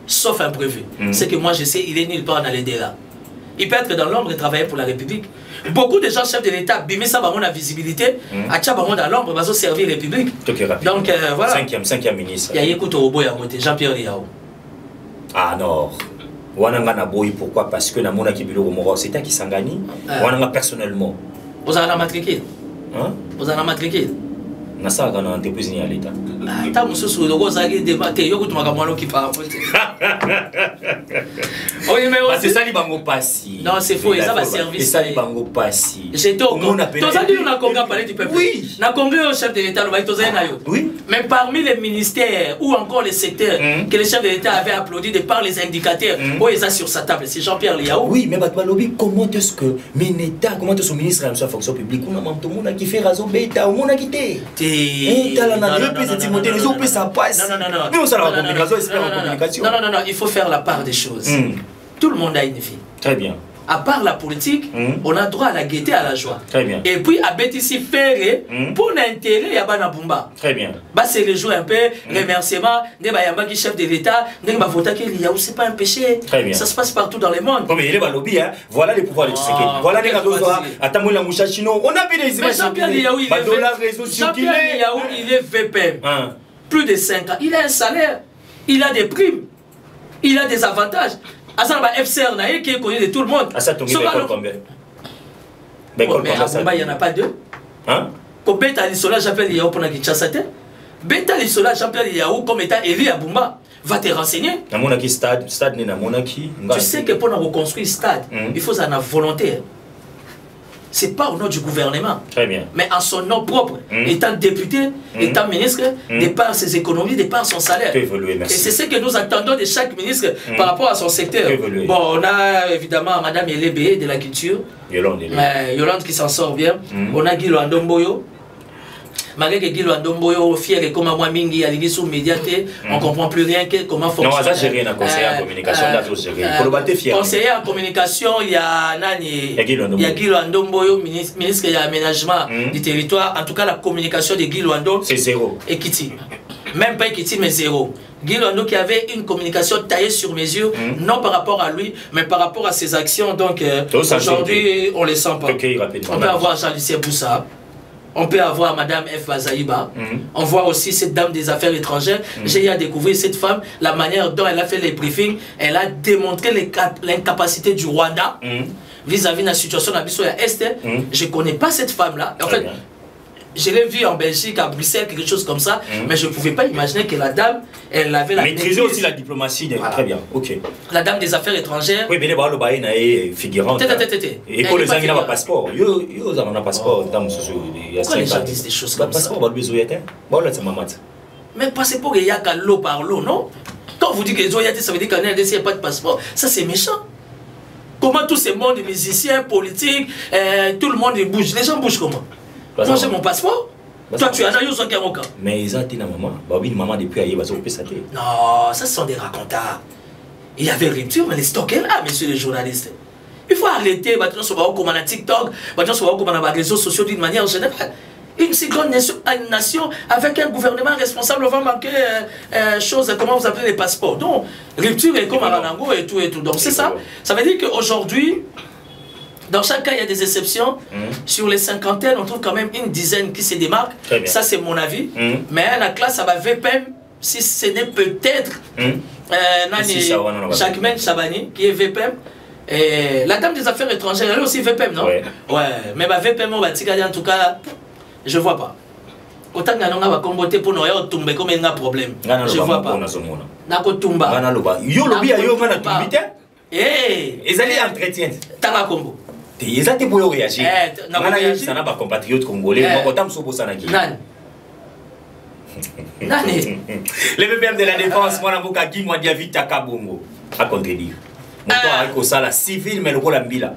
Sauf imprévu. C'est que moi je sais, il est nulle part dans les délais. Il peut être dans l'ombre et travailler pour la République. Beaucoup de gens chefs de l'État, bimé ça la visibilité, à Tchabamon dans l'ombre, va servir la République. Donc voilà. Cinquième ministre. Il y a Yekouto Obo et Amote, Jean-Pierre Liao. Ah non. Wananga boy, pourquoi? Parce que na mona ki bilo Moro c'était qui s'engani. Wananga personnellement. Vous avez la matricule. Hein? Vous avez la matricule. Na ça dans entreprise ni à l'état. Ah, ta musu sur le gros agi débattre, yo ko tumaka mwano qui parle. Oui mais c'est ça li bango passi. Non, c'est faux, ça va servir. C'est ça li bango passi. J'étais au Congrès. Tous a dit on a Congrès parler du peuple. Oui. Na Congrès au chef de l'État, le tous na yo. Oui. Mais parmi les ministères ou encore les secteurs que les chefs de l'État avaient applaudi de par les indicateurs, où ils ont sur sa table, c'est Jean-Pierre Liao. Oui, mais Batmalobi, comment est-ce que Mineta, comment est-ce que le ministre de la fonction publique, on a tout le monde qui fait raison bêta, on a quitté. Non, il faut faire la part des choses. Tout le monde a une vie. Très bien. À part la politique, on a droit à la gaieté, à la joie. Très bien. Et puis, à Bétissi Ferré, pour l'intérêt, il y a Banabumba. Très bien. C'est le jour un peu, remerciement, Nebayamba qui chef de l'État, Nebavota qui est où c'est pas un péché. Très bien. Ça se passe partout dans le monde. Mais il est lobby, hein. Voilà les pouvoirs de Tshisekedi. Voilà les gars, attends-moi la mouchachino. On a vu les images. Jean-Pierre Liao, il est VPM. Plus de 5 ans. Il a un salaire, il a des primes, il a des avantages. Azalba FCR Naé qui est connu de tout le monde. Combien? Mais à Bumba, il n'y en a pas deux. Hein? Quand Beta Lissola, j'appelle Liao pour la Kinshasa. Beta Lissola, j'appelle Liao comme étant élu à Bumba. Va te renseigner. Tu sais que pour reconstruire le stade, il faut en avoir volonté. C'est pas au nom du gouvernement. Très bien. Mais en son nom propre, étant député, étant ministre, de par ses économies, de par son salaire. Évoluer, merci. Et c'est ce que nous attendons de chaque ministre par rapport à son secteur. Bon, on a évidemment Madame Elébé de la culture. Yolande qui s'en sort bien. On a Guy Loandomboyo. Malgré que Guy Loandomboyo, fier et comme moi, Mingi, Aligi sous médiaté, on ne comprend plus rien que comment fonctionne. Non, ça, j'ai rien à conseiller en communication. Conseiller en communication, il y a Nani. Il y a Guy Loandomboyo, ministre de l'aménagement du territoire. En tout cas, la communication de Guy Loando. C'est zéro. Et Kitty. Même pas Kitty, mais zéro. Guy Loando qui avait une communication taillée sur mesure, non par rapport à lui, mais par rapport à ses actions. Donc, aujourd'hui, on ne les sent pas. On peut avoir Jean-Lucien Boussa. On peut avoir Madame F. Bazaïba. On voit aussi cette dame des affaires étrangères. J'ai eu à découvrir cette femme, la manière dont elle a fait les briefings. Elle a démontré l'incapacité du Rwanda vis-à-vis de la situation de la Bissau à Est. Je ne connais pas cette femme-là. En fait, je l'ai vue en Belgique, à Bruxelles, quelque chose comme ça. Mais je ne pouvais pas imaginer que la dame, elle avait la maîtriser aussi la diplomatie. Voilà. Très bien, ok. La dame des affaires étrangères. Oui, mais les balles est figurante. Et pour les gens qui n'ont pas de passeport, ils ont un passeport. Pourquoi les gens disent des choses comme ça? Mais passeport, il y a qu'à l'eau par l'eau, non? Quand vous dites que les Zoyaté, ça veut dire qu'en RDC, il n'y a pas de passeport. Ça, c'est méchant. Comment tout ce monde, musiciens, politiques, tout le monde bouge? Les gens bougent comment? Moi, j'ai mon passeport. Toi, tu as un yo qui a mais ils ont été na maman. Babi, maman depuis ailleurs, ils ont fait ça. Non, ça, ce sont des racontards. Il y avait rupture, mais les stockers là, messieurs les journalistes. Il faut arrêter, maintenant, on va comme on TikTok, maintenant, on va comme on les réseaux sociaux d'une manière générale. Une si grande nation avec un gouvernement responsable va manquer choses, comment vous appelez les passeports. Donc, rupture est comme à Ranango et tout et tout. Donc, c'est ça. Ça veut dire qu'aujourd'hui, dans chaque cas, il y a des exceptions. Sur les cinquantaines, on trouve quand même une dizaine qui se démarquent. Ça, c'est mon avis. Mais la classe, ça va VPM, si ce n'est peut-être Jacquemin Chabani, qui est VPM. Et la dame des affaires étrangères, elle est aussi VPM, non? Ouais. Mais ma VPM, on va en tout cas, je ne vois pas. Autant que nous avons combattu pour nous tomber comme un problème. Je ne vois pas. Nako Tumba. Yo lobby a yo ngana tumbite. Ils allaient entretien. Tanga Combo. Ils ont été pour réagir. Ça n'a pas compatriotes congolais. Nan. Nani? Le PPM de la défense, moi, Namboka Guy Mwadiavi Takabongo. À contredire. Mon temps avec Osala civil, mais le rôle Mbila.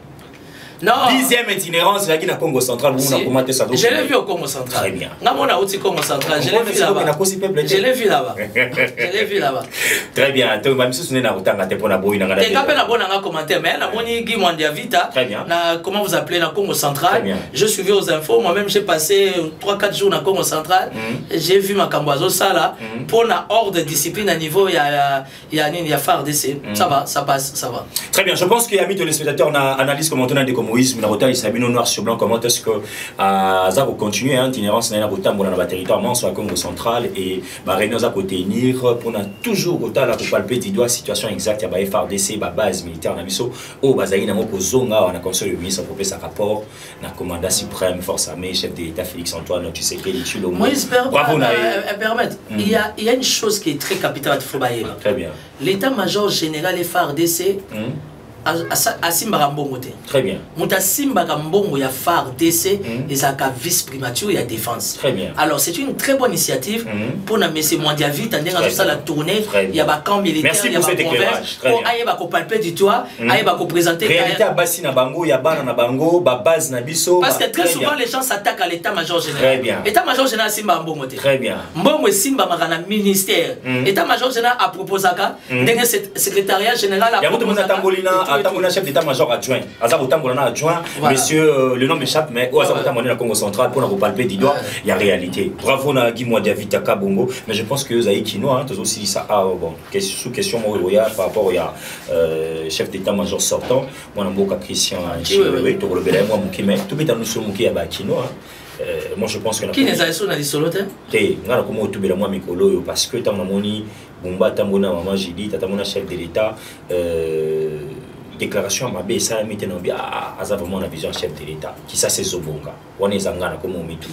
Non. 10e itinérance, la Guinée Congo central, où on a commenté ça. Je l'ai vu au Congo central. Très bien. Non, on a aussi Congo central. Je l'ai vu là-bas. Je l'ai vu là-bas. Je l'ai vu là-bas. Très bien. Donc, même si ce n'est pas autant que tu as boy, t'es capé la bonne commentaire, mais la bonne Guy Mwandiavita. Très bien. Comment vous appelez la Congo central? Très bien. Je suivais aux infos. Moi-même, j'ai passé 3-4 jours dans Congo central. J'ai vu ma Camboazo ça là. Pour la hors de discipline à niveau, il y a FARDC. Ça va, ça passe, ça va. Très bien. Je pense qu'il y a mis de téléspectateurs, on a analyse comment on a des Moïse, noir sur blanc, comment est-ce que ça va continuer hein, itinérance dans le territoire manso à Congo central et Réunion à côté tenir pour toujours autant là pour palper du doigt situation exacte il y a FARDC base militaire na biso au bazaï na moko zonga on a conseil le ministre pour sa rapport na commandant suprême force armée chef de l'État Félix Antoine tu sais qu'il est le moi j'espère permettre il y a une chose qui est très capitale à Fobaye. Très bien. L'état-major général FARDC Asimba Mbongote. Très bien. Mouta Simba Mbongo ya FARDC et Zaka vice primature et défense. Très bien. Alors c'est une très bonne initiative pour na monsieur Mwandiavi tandis que ça la tournée il y a ba camp militaire il y a ba province pour aille ba ko palper du toit aille ba ko présenter réalité à Bassi na bango ya bana na bango ba base na biso parce que très souvent les gens s'attaquent à l'état-major général. Très bien. État-major général Simba Mbongote. Très bien. Mbongo Simba makana ministère. État-major général a proposé ka ndenge secrétariat général a proposé un chef d'état-major adjoint. Adjoint, monsieur, le nom m'échappe, mais au la Congo central, pour nous palper du doigt, il y a réalité. Bravo, Guy Mwandiavi Takabongo, mais je pense que vous avez Kino, aussi ça. Ah, bon, sous question, par rapport au chef d'état-major sortant, moi, je suis Christian, moi je pense que qui les a sur la solote parce que tant moni Bumba tambona maman Jidi tatamona chef de l'État déclaration à Mabé ça mettait dans bien à vraiment la vision chef de l'État qui ça c'est Zobonga on est zangana comme on met tout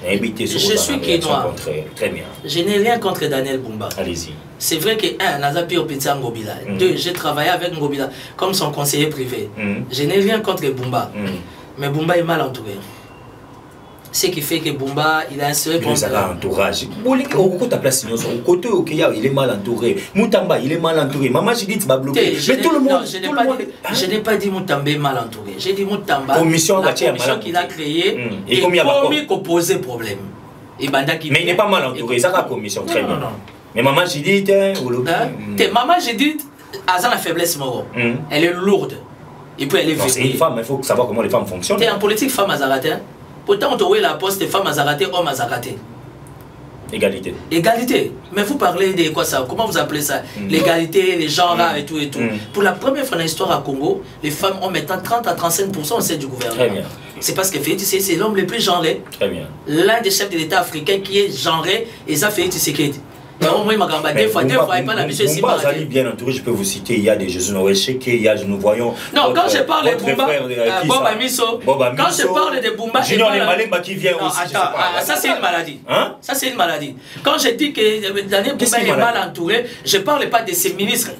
je suis quinois. Très bien. Je n'ai rien contre Daniel Bumba. Allez-y. C'est vrai que Nazapi Opétia Ngobila. Deux, j'ai travaillé avec Ngobila comme son conseiller privé. Je n'ai rien contre Bumba. Mais Bumba est mal entouré. Ce qui fait que Bumba, il a un seul entourage. Il est mal entouré. Moutamba, il est mal entouré. Maman, j'ai dit, tu vas bloquer. Mais tout le monde. Je n'ai pas dit Moutamba est mal entouré. J'ai dit Moutamba. Commission qu'il a créée. Et combien de poser problème. Mais il n'est pas mal entouré. Ça, la commission. Très bien. Mais maman, j'ai dit, maman, j'ai dit, Azan la faiblesse moro. Elle est lourde. Et puis elle est c'est une femme, il faut savoir comment les femmes fonctionnent. En politique, femme a raté. Pourtant, on te voit la poste, femme a raté, homme a raté. Égalité. Égalité. Mais vous parlez de quoi ça? Comment vous appelez ça? L'égalité, les genres et tout et tout. Pour la première fois dans l'histoire à Congo, les femmes ont maintenant 30 à 35% au sein du gouvernement. Très bien. C'est parce que Félix Tshisekedi, c'est l'homme le plus genré. Très bien. L'un des chefs de l'État africain qui est genré, et ça Félix Tshisekedi. Deux fois, et pas la mission Simba. Bien entouré, je peux vous citer, il y a des Jeux Noël chéqués, il y a, nous voyons. Non, quand je parle de Bumba, Boba Miso, quand je parle de Bumba, Junior Malemba qui vient aussi. Attends, ça c'est une maladie. Ça c'est une maladie. Quand je dis que Daniel Bumba est mal entouré, je ne parle pas de ses ministres.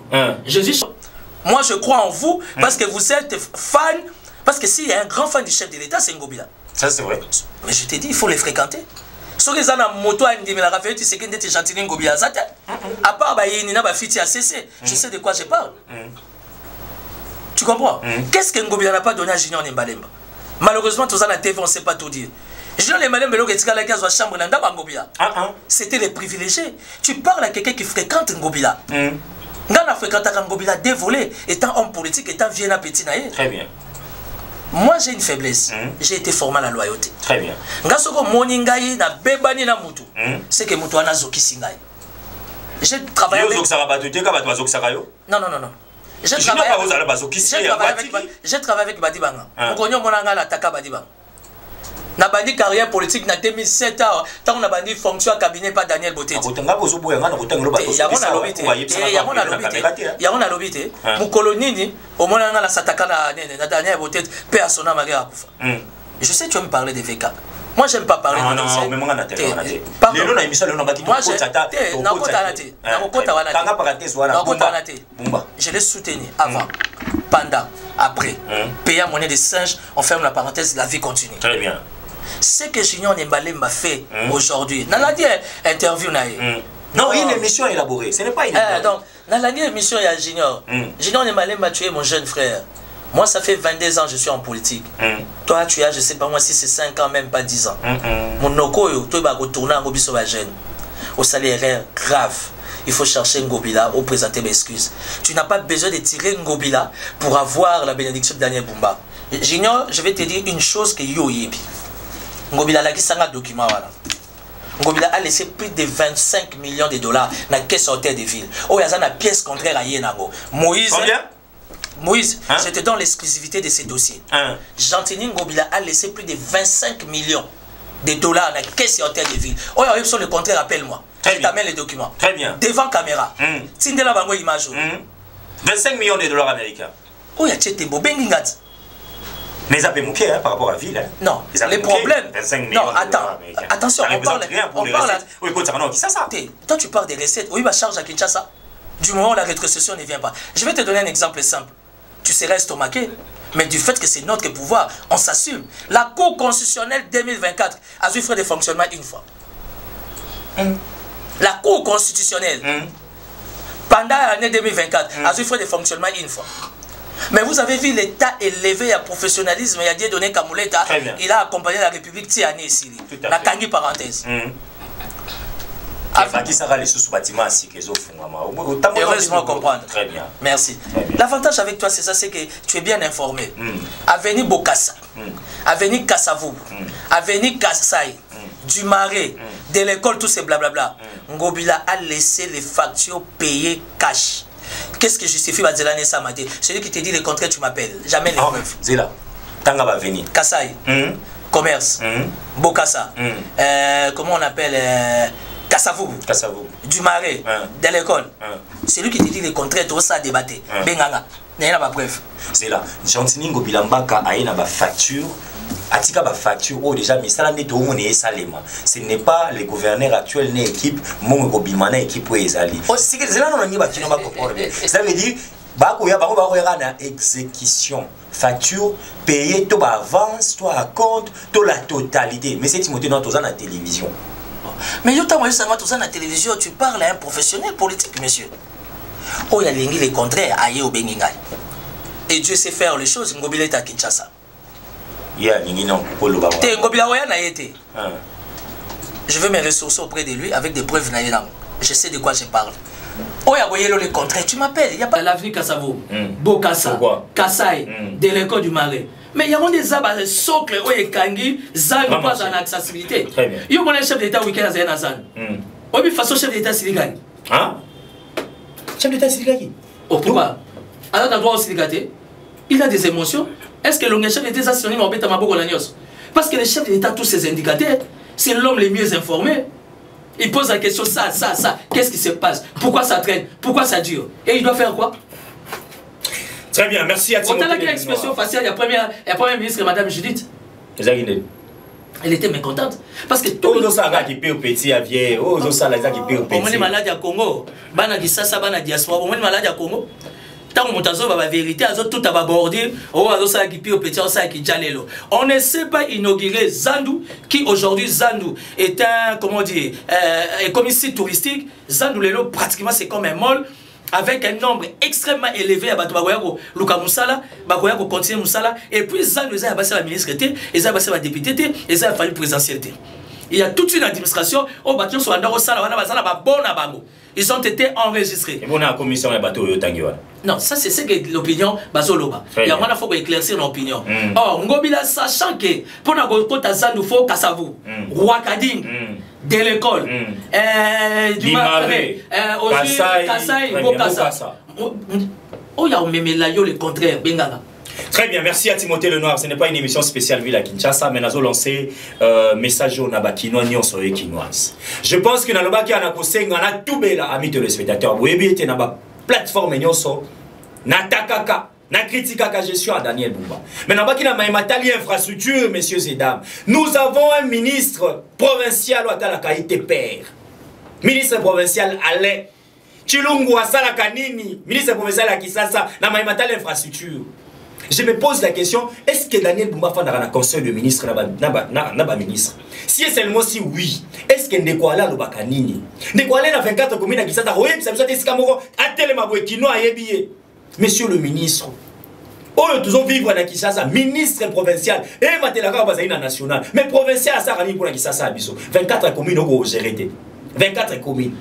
Je dis, moi je crois en vous parce que vous êtes fan, parce que s'il y a un grand fan du chef de l'État, c'est Ngobila. Ça c'est vrai. Mais je te dis, il faut les fréquenter. Ceux qui ont une moto à Ndimela Raphaël, tu sais qu'ils étaient gentils Ngobila. À part Bayinina Bafiti à cessé, je sais de quoi je parle. Tu comprends? Qu'est-ce que Ngobila n'a pas donné à Junior Nembalemba? Malheureusement, tous à la TV, on ne sait pas tout dire. Junior Nembalemba, la chambre Ngobila. C'était les privilégiés. Tu parles à quelqu'un qui fréquente Ngobila. Ngana fréquente Ngobila dévolé, étant homme politique, étant vieux petit naïe. Très bien. Moi j'ai une faiblesse. J'ai été formé à la loyauté. Très bien. Ngasoko moningai na bebani na mutu. C'est que mutu ana zoki singai. J'ai travaillé avec Non. J'ai travaillé avec Badibanga. Okonyo monanga la taka Badibanga. Na bandi carrière politique na 2007 ans, tant na bandi fonction à cabinet pas Daniel Boteti. Yamona lobité. Mukolonini au monanga la sataka na Daniel Boteti paix à son âme à je sais tu veux me parler des VK. Moi j'aime pas parler de non, mais moi na télé on a dit. Les non émission le nom baki je l'ai soutenu avant, pendant, après. Payer monnaie de singe, on ferme la parenthèse, la vie continue. Très bien. Ce que Junior Nembalé m'a fait aujourd'hui, dans la dernière interview, non, il y a une émission élaborée, ce n'est pas une donc, dans la dernière émission, il y a Junior. Junior Nembalé m'a tué mon jeune frère. Moi, ça fait 22 ans que je suis en politique. Toi, tu as, je sais pas moi, si c'est 5 ans, même pas 10 ans. Mon Noko, tu vas retourner en Gobi jeune. Au salaire grave. Il faut chercher Ngobila ou présenter mes excuses. Tu n'as pas besoin de tirer Ngobila pour avoir la bénédiction de Daniel Bumba. Junior, je vais te dire une chose que yo yebi. Ngobila a laissé un document. Ngobila a laissé plus de 25 millions de dollars dans la caisse hôtel de ville. Oh, il y a une pièce contraire à Yenango. Moïse, je te donne l'exclusivité de ces dossiers. Jean-Tini Ngobila a laissé plus de 25 millions de dollars dans la caisse hôtel de ville. Oh, il y a sur le contraire, appelle-moi. Je t'amène les documents. Très bien. Devant caméra. Tindela bango image. 25 millions de dollars américains. Oh, il y a Tchetembo, Bengingat. Mais ça peut manquer hein, par rapport à la ville. Hein. Non, les problèmes. 25 millions non, attends. Attention, on parle. Oui, qui ça ça. Toi, tu parles des recettes. Oui, ma charge à Kinshasa. Du moment où la rétrocession ne vient pas. Je vais te donner un exemple simple. Tu serais estomaqué. Mais du fait que c'est notre pouvoir, on s'assume. La Cour constitutionnelle 2024 a eu frais de fonctionnement une fois. La Cour constitutionnelle, pendant l'année 2024, a eu frais de fonctionnement une fois. Mais vous avez vu l'état élevé à professionnalisme. Il y a Dieu donné Kamouleta. Il a accompagné la République Tiani et Syrie. La Kangi parenthèse. Heureusement comprendre. Très bien. Merci. L'avantage avec toi, c'est ça, c'est que tu es bien informé. Avenue Bokassa, Avenue Kassavou, Avenue Kassai, du Marais, de l'école, tous ces blablabla. Ngobila a laissé les factures payées cash. Qu'est-ce qui justifie Bazélane Samate? Celui qui te dit le contraire, tu m'appelles. Jamais les preuves. Zéla. Tanga va venir. Kassai. Commerce. Bokassa. Comment on appelle Kassavou. Du Marais. De l'école. Celui qui te dit le contraire, tout ça a débatté. Benganga. N'est pas preuve. Zéla. Jean-Tini Ngobila Mbaka a une facture. Atika ba facture oh déjà mais ça là tout monde est salema ce n'est pas le gouverneur actuel ni équipe mon kobimana équipe ezali oh c'est que cela non ni ba kino ba comprendre ça veut dire ba ko ya na exécution facture payer to ba avance toi à compte to la totalité mais c'est Timothée dans la télévision mais yo ta moi ça tout ça na télévision tu parles à un professionnel politique monsieur oh il y a les contraires aye au Bengingai et Dieu sait faire les choses Ngobila est à Kinshasa. Je vais me ressourcer auprès de lui avec des preuves. Je sais de quoi je parle. Oh, il y a le contraire. Tu m'appelles. Il y a pas l'avenue Kassavo, Bokassa, Kassai, de l'école du Marais. Mais il y a des abats, socles, où il Kangi, Zan, pas en accessibilité. Il y a un chef d'État week-end à Zan. Oh, mais façon chef d'État Siligani. Hein? Chef d'État Siligani. Oh, pourquoi? Alors, dans le droit au Siligate, il a des émotions. Est-ce que le chef d'État s'est synonyme à Maboko Lagnos? Parce que le chef d'État, tous ses indicateurs, c'est l'homme le mieux informé. Il pose la question ça. Qu'est-ce qui se passe? Pourquoi ça traîne? Pourquoi ça dure? Et il doit faire quoi? Très bien, merci à Timothée. On a l'expression faciale, la première ministre, Madame Judith. Elle était mécontente. Parce que tout le monde qui peut au petit avier, oh, ça là qui peut au petit. On est malade à Congo. Bana qui ça bana diaspora. On est malade à Congo. Tant que la vérité, tout a abordé. Oh, ça qui peut au petit, ça qui jalelo. On ne sait pas inaugurer Zandu, qui aujourd'hui Zandu est un, comment dire, comme site touristique. Zandu lelo pratiquement c'est comme un mall. Avec un nombre extrêmement élevé à Batobagoyako, Luka Moussala, Bagoyako continue Moussala, et puis Zan nous a passé la ministre, et ça a passé la députée, et ça a fallu présidentialité. Il y a toute une administration, au bâtiment sur Andaro Sala, ils ont été enregistrés. Et on a la commission de bateau non, ça c'est ce que l'opinion Bazoloba. Il y a un faut éclaircir l'opinion. Or, Ngobila sachant que pour la côte Zan nous faut Kassavou, Rwakading. De l'école, du Marais, aussi Kassai, Bokassa. Oh, il y a le contraire, Bengala. Très bien, merci à Timothée Lenoir. Ce n'est pas une émission spéciale Ville à Kinshasa, mais nous avons lancé message au Nabakinois ni au Soye Kinoise. Je pense que dans le Baki, on a tout bel ami de téléspectateurs. Vous avez été dans la plateforme Natakaka. Na critique à gestion à Daniel Bumba. Mais dans la matali infrastructure, messieurs et dames, nous avons un ministre provincial à la qualité père. Ministre provincial Alain Chilungu Asala Kanini, ministre provincial à Kisasa, na matali infrastructure. Je me pose la question, est-ce que Daniel Bumba fait un conseil de ministre n'a ministre? Si et seulement si oui, est-ce que Ndekwala le bakanini? Ndekwala na 24 communes à Kisasa, oui, ça veut dire que monsieur le ministre, nous devons vivre à Kisasa, ministre provincial, et Matelaka Bazaïna national, mais provincial à Sarami pour la Kisasa Abisso, 24 communes au géré. 24 communes.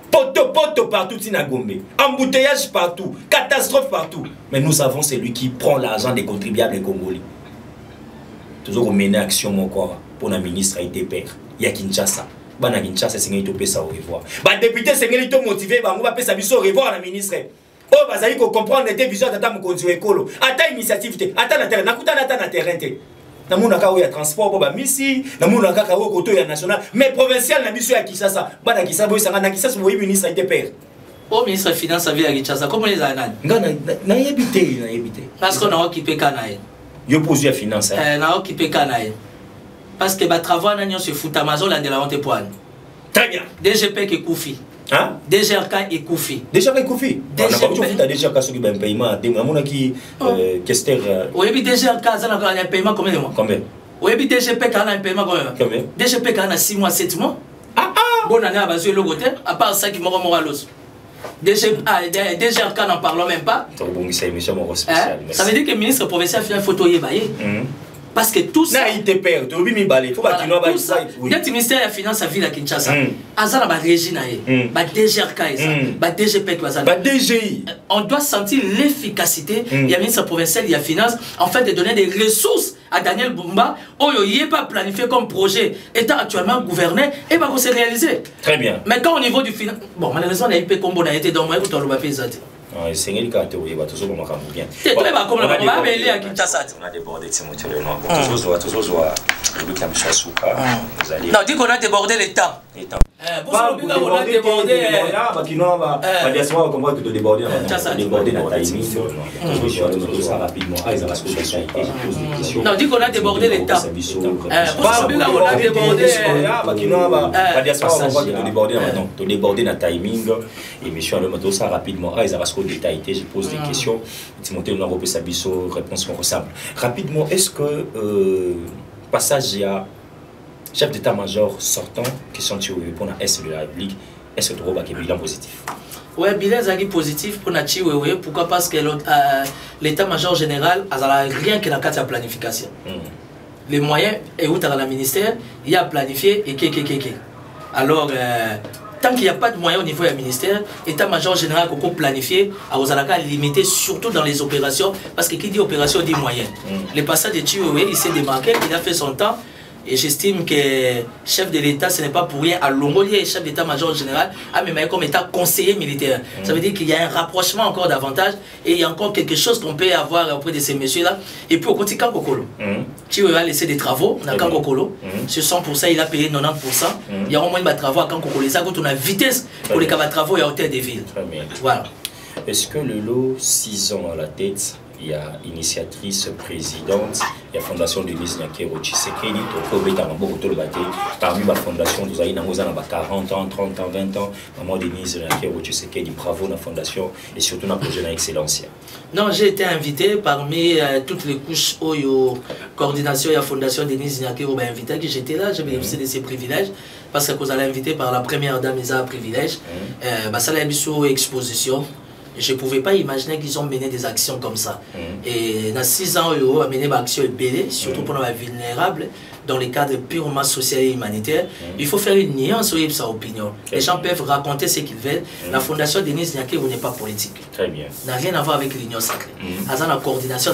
Poto partout, Tinagombe. Embouteillage partout. Catastrophe partout. Mais nous savons celui qui prend l'argent des contribuables congolais. Toujours mener action, mon corps, pour la ministre ITPR. Il y a Kinshasa. Bana Kinshasa, c'est un peu ça au revoir. Bah, député, c'est un peu motivé. Bah, on va passer au revoir, la ministre. Oh, bah, ça y est, comprendre les visions de ta conduite écolo. Attends, initiative, attends, la terre, n'attends, terrain. Na muna ka ya transport bo ba misi na muna ka ka koto ya national mais provincial na biso ya Kinshasa bana Kinshasa bo sanga na Kinshasa bo ministre ITPR au ministre des finances via Kinshasa comment les anani na yebité parce qu'on a occupé kanaï yo pose ya finance na occupé kanaï parce que ba travaux na nyo se fout Amazon la de la honte poine très bien DGP qui Koufi hein DGRK et Koufi DGRK Koufi DGRK sur ben paiement de mona qui Kester oui puis DGRK ça na un paiement combien de mois combien oui puis DGP quand un paiement combien DGP quand a 6 mois 7 mois bon année à baser le côté à part ça qui m'a moralos DGRK n'en parlons même pas ça veut dire que le ministre provincial fait une photo yébaye parce que tout ça il faut pas qu'il tout ça il y a le ministère de la finance à ville à Kinshasa azana ba régie naé ba DGRK ba DGP ba DGI on doit sentir l'efficacité il y a le ministre provincial il y a finance en fait de donner des ressources à Daniel Bumba oyo yé pas planifié comme projet étant actuellement gouverné et va se réaliser très bien mais quand au niveau du finance bon malheureusement la IP combo n'a été dans moi pour le papier ça c'est un cas de oui, toujours on va bien. On a débordé Timothée Lenoir. Toujours non, dis qu'on a débordé les temps. Pas débordé la diaspora comment que déborder la timing. Ça rapidement. Non, dis qu'on a débordé les temps. Pas débordé la diaspora comment que déborder maintenant. Déborder la timing. Émission le moto ça rapidement. Ils ont détaillé, je pose des questions. Timothée Lenoir peut s'abisso réponse qu'on ressemble. Rapidement, est-ce que passage à chef d'état-major sortant qui sont pour la Est de la République, est-ce que tu as un bilan positif? Oui, bilan positif pour Nachi, oui. Pourquoi? Parce que l'état-major général a rien que dans la planification. Les moyens, et où tu as le ministère, il y a planifié et alors, tant qu'il n'y a pas de moyens au niveau du ministère, l'état-major général qu'on planifié, à Ozalaka limité surtout dans les opérations, parce que qui dit opération dit moyens. Le passage de Chiwewe, il s'est démarqué, il a fait son temps. Et j'estime que chef de l'État, ce n'est pas pour rien. À Longolier, chef d'état-major général, mais comme état conseiller militaire. Ça veut dire qu'il y a un rapprochement encore davantage et il y a encore quelque chose qu'on peut avoir auprès de ces messieurs-là. Et puis au côté Kankokolo, qui va laisser des travaux dans Kankokolo. Sur 100%, il a payé 90%. Il y a au moins des travaux à Kankokolo. Ça coûte une vitesse pour les travaux et à hôtel des villes. Voilà. Est-ce que le lot, 6 ans à la tête, il y a initiatrice, présidente, il y a fondation de Denise Nyakero Tshisekedi, parmi la fondation, nous avons 40 ans, 30 ans, 20 ans, maman Denise Nyakero Tshisekedi, bravo la fondation et surtout dans le projet d'excellence. Non, j'ai été invité parmi toutes les couches Oyo, coordination et la fondation Denise Nyakero, invité que j'étais là, j'ai bénéficié de ces privilèges parce que vous allez invité par la première dame, ils ont un privilège, ça l'a mis sur exposition. Je ne pouvais pas imaginer qu'ils ont mené des actions comme ça. Et dans 6 ans, ils ont mené des actions ébélées, surtout pour les vulnérables, dans les cadres purement social et humanitaire. Il faut faire une nuance sur sa opinion. Les gens peuvent raconter ce qu'ils veulent. La fondation Denise Nyakero n'est pas politique. Très bien. N'a rien à voir avec l'union sacrée. Aza la coordination,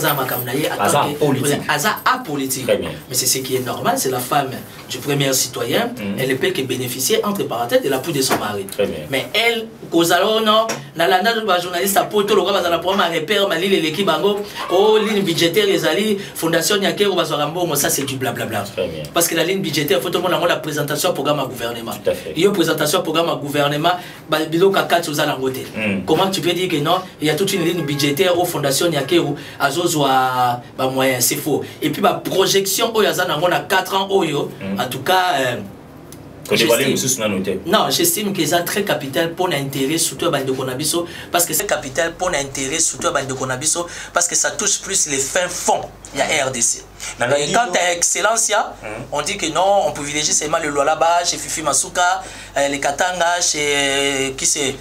Aza apolitique. Très bien. Mais c'est ce qui est normal, c'est la femme du premier citoyen. Elle ne peut que bénéficier, entre parenthèses, de l'appui de son mari. Très bien. Mais elle, non, la journaliste à Poto, le gars va programme repère, ma ligne l'équipe bango, oh ligne budgétaire les alliés, fondation Nyakero Bazorambo, ça c'est du blablabla. Parce que la ligne budgétaire, il faut tout le monde avoir la présentation au programme à gouvernement. Il y a une présentation au programme à gouvernement, comment tu peux dire que non, il y a toute une ligne budgétaire aux fondations Nyakero, à Zozoa, moyen, c'est faux. Et puis ma projection, on a 4 ans, en tout cas. Non, j'estime que c'est très capital pour l'intérêt surtout à de Konabiso parce que c'est capital pour l'intérêt surtout à de Konabiso parce que ça touche plus les fins fonds. Il y a RDC. Et quand tu as Excellencia, on dit que non, on privilégie seulement le Lualaba, chez Fifi Masuka, les Katanga, chez qui c'est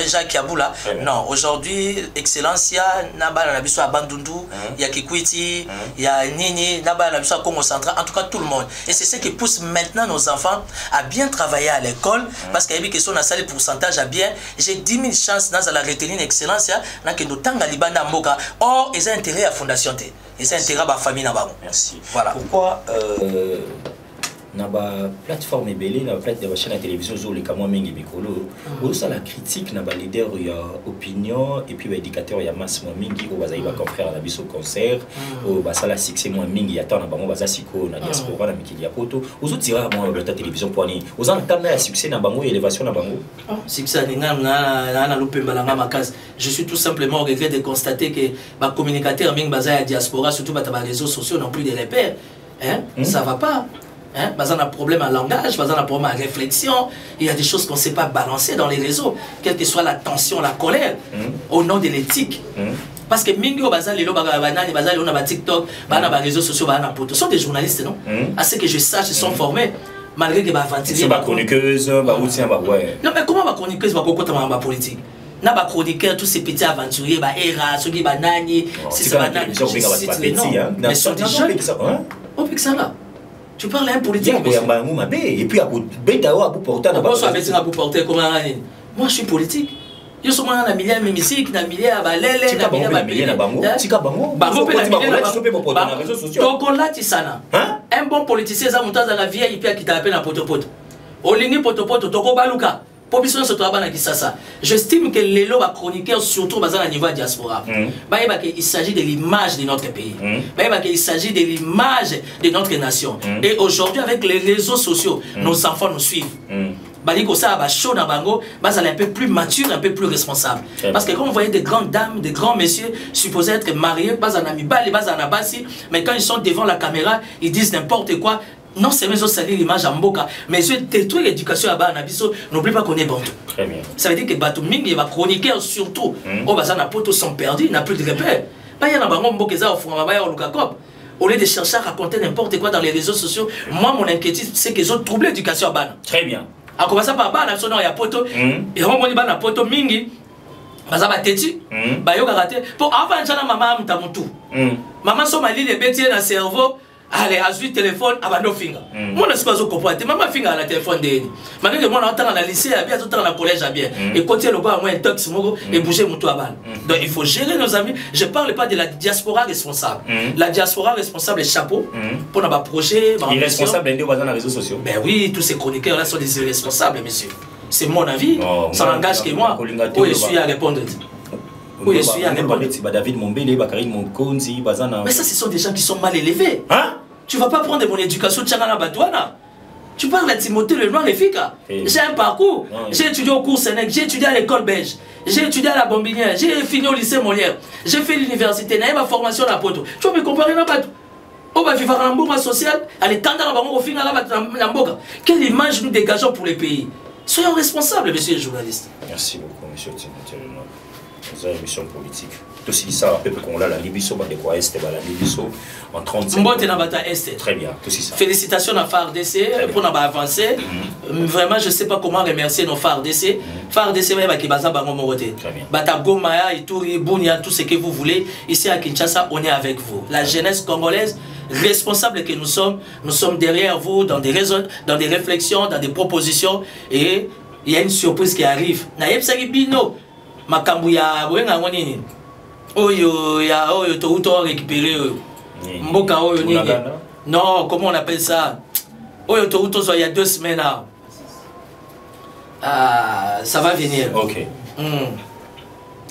Jacques Yaboula. Non, aujourd'hui, Excellencia, Naba Nabiso à Bandundu, il y a Kikwiti, il y a Nini, Naba Nabiso à Congo Central, en tout cas tout le monde. Et c'est ce qui pousse maintenant nos enfants à bien travailler à l'école parce qu'il y a une question dans le pourcentage à bien. J'ai 10 000 chances dans la retenue Excellencia, dans que nous tanga libanda mboka. Or, ils ont intérêt à la fondation. Ils ont intérêt à la famille. Merci. Voilà. Pourquoi na ba plateforme ebele na plateforme de chaîne de télévision zo le kamwa mingi bikolo osa la critique na ba leader ya opinion et puis ba éducateur ya masse mo mingi o bazai ba confrère na biso concert o basala succès mo mingi ya na bango baza siko na diaspora na mikili ya poto ozo tira mo ba télévision poani oza na tanda ya succès na bango élévation na bango succès na lopemba na makaz. Je suis tout simplement au regret de constater que ba communicateur mingi baza ya diaspora surtout ba réseaux sociaux n'ont plus de repères hein ça va pas. Hein? On a un problème à langage, on a un problème à réflexion. Il y a des choses qu'on ne sait pas balancer dans les réseaux, quelle que soit la tension, la colère, au nom de l'éthique. Parce que Mingo, les on a TikTok, on a les réseaux sociaux, ce sont des journalistes, non? À ce que je sache, ils sont formés. Malgré que ils sont chroniqueuses, ouais. Non, mais comment ma chroniqueuse va côté ma politique? Na ba chroniqueur tous ces petits aventuriers, ba Era, ceux qui ba Nani, c'est ça ba Nani. Mais sont des jeunes. On fait que ça là. Tu parles à un politique. Et puis, moi, je suis politique. Je suis un milliard de musique, un milliard de balais, un un bon politicien, ça monte dans la vieille, et puis qui t'appelle un potopoto. Olingi potopoto, toko baluka. J'estime que les lois chroniqueurs, surtout au niveau de la diaspora, il s'agit de l'image de notre pays. Il s'agit de l'image de notre nation. Et aujourd'hui, avec les réseaux sociaux, nos enfants nous suivent. Un peu plus mature, un peu plus responsable. Parce que quand on voyait des grandes dames, des grands messieurs supposés être mariés, mais quand ils sont devant la caméra, ils disent n'importe quoi. Non, c'est même salir l'image en boca, mais je détruis l'éducation à Banabiso. N'oublie pas qu'on est bon. Très bien. Ça veut dire que Batuming va chroniquer surtout. Au bazar n'a poto sont perdus, n'a plus de repères. Pas y a un bango mbokeza au fond, au Lukakop. Au lieu de chercher à raconter n'importe quoi dans les réseaux sociaux, moi mon inquiétude c'est qu'ils ont troublé l'éducation à Bana. Très bien. À commencer par Bana, il y a poto. Et on va dire Bana poto mingi. Bazaba teti. Bayo karaté. Pour avant de maman mtamutu. Maman somali les bêtises dans le cerveau. Allez, à ce téléphone, à nos fingers. Moi, je ne suis pas au copain. Maman finger à la téléphone de malgré que moi, on entend dans la lycée, à bien, tout dans la collège, à bien. Et quand il y a le bas, moi, un tox, et bouger mon toit à balle. Donc, il faut gérer nos amis. Je ne parle pas de la diaspora responsable. La diaspora responsable est chapeau pour nos projets. Irresponsable, dans les réseaux sociaux. Ben oui, tous ces chroniqueurs-là sont des irresponsables, monsieur. C'est mon avis. Ça n'engage que moi. Où je suis à répondre. Oui, je suis David Mombele, Bakari Monkonzi, Bazana. Mais ça, ce sont des gens qui sont mal élevés. Hein? Tu ne vas pas prendre mon éducation de Tchangana Batouana. Tu parles à Timothée Lenoir et Fika. J'ai un parcours. J'ai étudié au cours Sénèque, j'ai étudié à l'école belge, j'ai étudié à la Bombinière, j'ai fini au lycée Molière, j'ai fait l'université, j'ai ma formation à la Poto. Tu vas me comparer à Batou. On va vivre en Mboka social, aller tendre dans le fin à Mboka. Quelle image nous dégageons pour les pays? Soyons responsables, monsieur le journaliste. Merci beaucoup, monsieur Timothée Lenoir. Nous avons une mission politique. Tout ce qui ça, peu qu'on a la Libye, de quoi est la Libye en 35 ans. Très bien, tout ça. Félicitations à FARDC pour nous avancer. Vraiment, je ne sais pas comment remercier nos FARDC. FARDC, qui basa bango moroté. Batago Maya, Ituri, Bounia, tout ce que vous voulez. Ici à Kinshasa, on est avec vous. La jeunesse congolaise, responsable que nous sommes derrière vous dans des réflexions, dans des propositions. Et il y a une surprise qui arrive. Naïb Bino. Makambu ya wenga ngonini oyo ya oyo to uto récupérer mboka oyo nini non comment on appelle ça oyo to uto il y a 2 semaines là ça va venir OK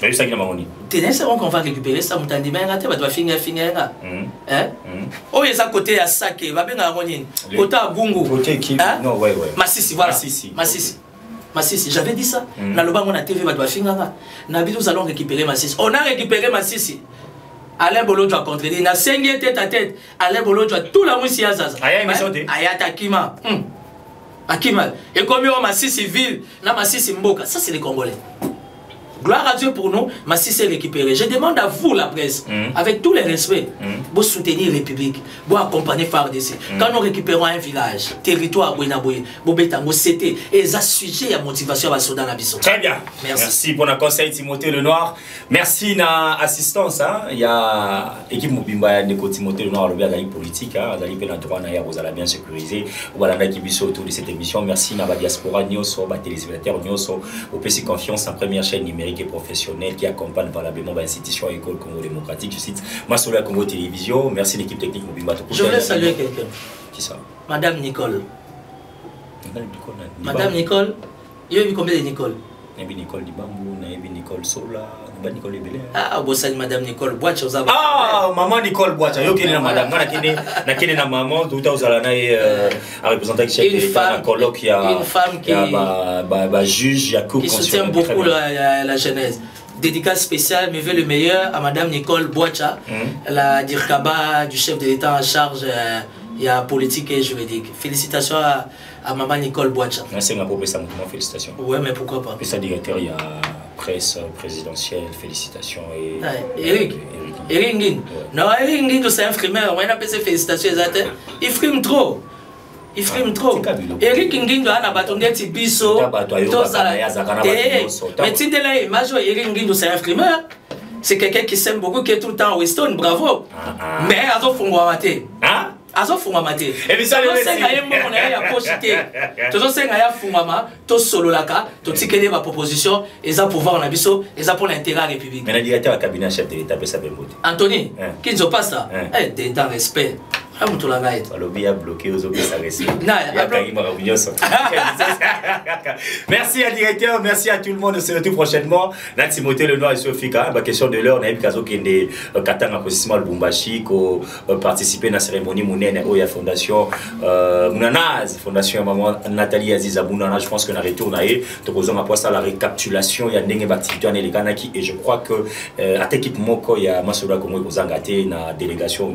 mais ça qui m'a dit tenez c'est bon qu'on va récupérer ça mutandi menga te ba doit finir hein oyo ça côté ya Sake va benga ngonini côté Bungu côté qui non ouais Masisi voilà Masisi, j'avais dit ça. Nous allons récupérer Masisi. On a récupéré Masisi. Alain Bolodjo a contredit. Na 5 tête à tête. Alain Bolodjo a tout la mousse Yazaza. Ayata Akima. Akima. Et comme on Massi civil, na Massi Mboka. Ça, c'est les Congolais. Gloire à Dieu pour nous, Massi s'est récupéré. Je demande à vous, la presse, avec tous les respects, vous soutenir la République, vous accompagner FARDC. Quand nous récupérons un village, territoire, vous betango c'était et ça sujet à motivation à Soudan Abisso. Très bien. Merci pour le conseil Timothée Lenoir. Merci na assistance. Il y a équipe Mobimba de Timothée Lenoir le bien politique. Vous allez bien droit vous allez bien sécuriser. Vous allez qui biso autour de cette émission. Merci na diaspora Nyoso, téléspectateurs Nyoso, au PC Confiance en première chaîne numérique et professionnelle qui accompagne valablement l'institution École Congo démocratique. Je cite Massola Congo Télévision. Merci l'équipe technique Mobimba. Je voulais saluer quelqu'un. Qui ça? Madame Nicole. Madame Nicole. Il y a eu combien de Nicole? Nicole Dibambou, Nicole Sola, Nicole Ebele. Ah, vous savez Madame Nicole Boacha. Ah, maman Nicole Boacha. Yo kene na madame, na kene na maman, tout à zala na a représentant chef de l'État, un colloque il y a une femme qui juge, il y a qui soutient beaucoup la jeunesse. Dédicace spéciale, mais veut le meilleur à Madame Nicole Boacha, la Dirkaba du chef de l'État en charge il y a politique et juridique. Félicitations à Maman Nicole Boacha. Merci ma propre félicitations. Ouais, mais pourquoi pas? Puis sa directeur, il y a presse présidentielle, félicitations et Eric Ngin. Non, Eric Ngin, c'est un frimeur. On a appelé ses félicitations. Il frime trop. Il frime trop. Eric Ngin doit avoir un petit biseau. Mais tu dis là, imagine Eric Ngin, c'est un frimeur. C'est quelqu'un qui s'aime beaucoup, qui est tout le temps à Weston. Bravo. Mais à faut mater. Azo fungamaté. Et ça le senga yembo na ya pochité. Tozo senga ya fungama, to solo laka, to tikele ma proposition, eza pouvoir na biso, eza pour l'intérêt de la République. Mais le directeur cabinet chef de l'État peut ça Bembote. Anthony, qui ne pas ça. Eh, dans respect. Le a bloqué aux autres, ça reste. Merci à directeur, merci à tout le monde. On se retrouve prochainement. Là, Timothée Lenoir et Sofika. Question de l'heure, on a eu Kazo qui est Katanga Position Lubumbashi, qui a participé à la cérémonie Mounene Oya Fondation Mounanaz, Fondation Maman Nathalie Aziza Mounana. Je pense qu'on a retourné. Donc, on a passé à la récapitulation. Il y a une activité en Eleganaki et je crois que à l'équipe Moko, il y a Masoura Komo Kozangate, la délégation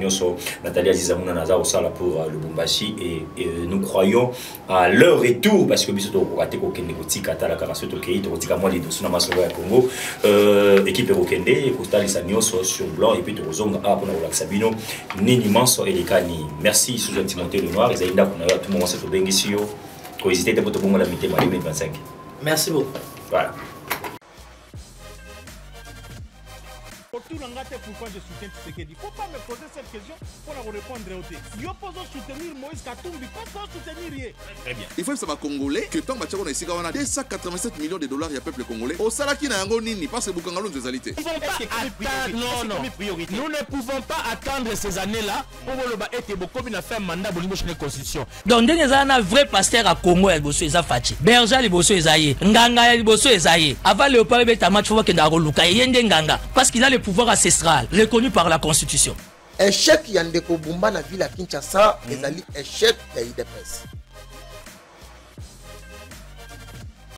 Nathalie Aziza Mounana. Pour le Bumbashi et nous croyons à leur retour parce que biso to raté ko kende ko tika tala karaso to kei to tika moi les dossiers na masolo ya Congo équipe Rokende ko stali sa nyoso sur blanc et puis to zonga a pour la Sabino nini manso elikani. Merci sous Timothée Lenoir et Zainda pour tout le monde c'est to bengisio ko hésiter pour tout le monde la mité 2025. Merci beaucoup. Voilà. Pourquoi je soutiens Tshisekedi? Faut pas me poser cette question pour répondre au texte. Yo poso soutenir Moïse Katumbi, pas soutenir. Très bien. Il faut que ça va congolais que tant que on a ici on a 287 millions de dollars ya peuple congolais. Au salaki na yango nini parce que bukangalo nzezalité. Nous ne pouvons pas attendre ces années-là pour être beaucoup de faire mandat pour la constitution. Donc dès que un vrai pasteur à Congo el bosso eza fachi. Berger le bosso ezaye. Nganga el bosso ezaye. Avant Léopold Beta match faut que ndaro luka yende nganga parce qu'il a le pouvoir ancestral reconnu par la constitution. Échec Yandeko Bumba na ville à Kinshasa, ezali échec ya IDPS.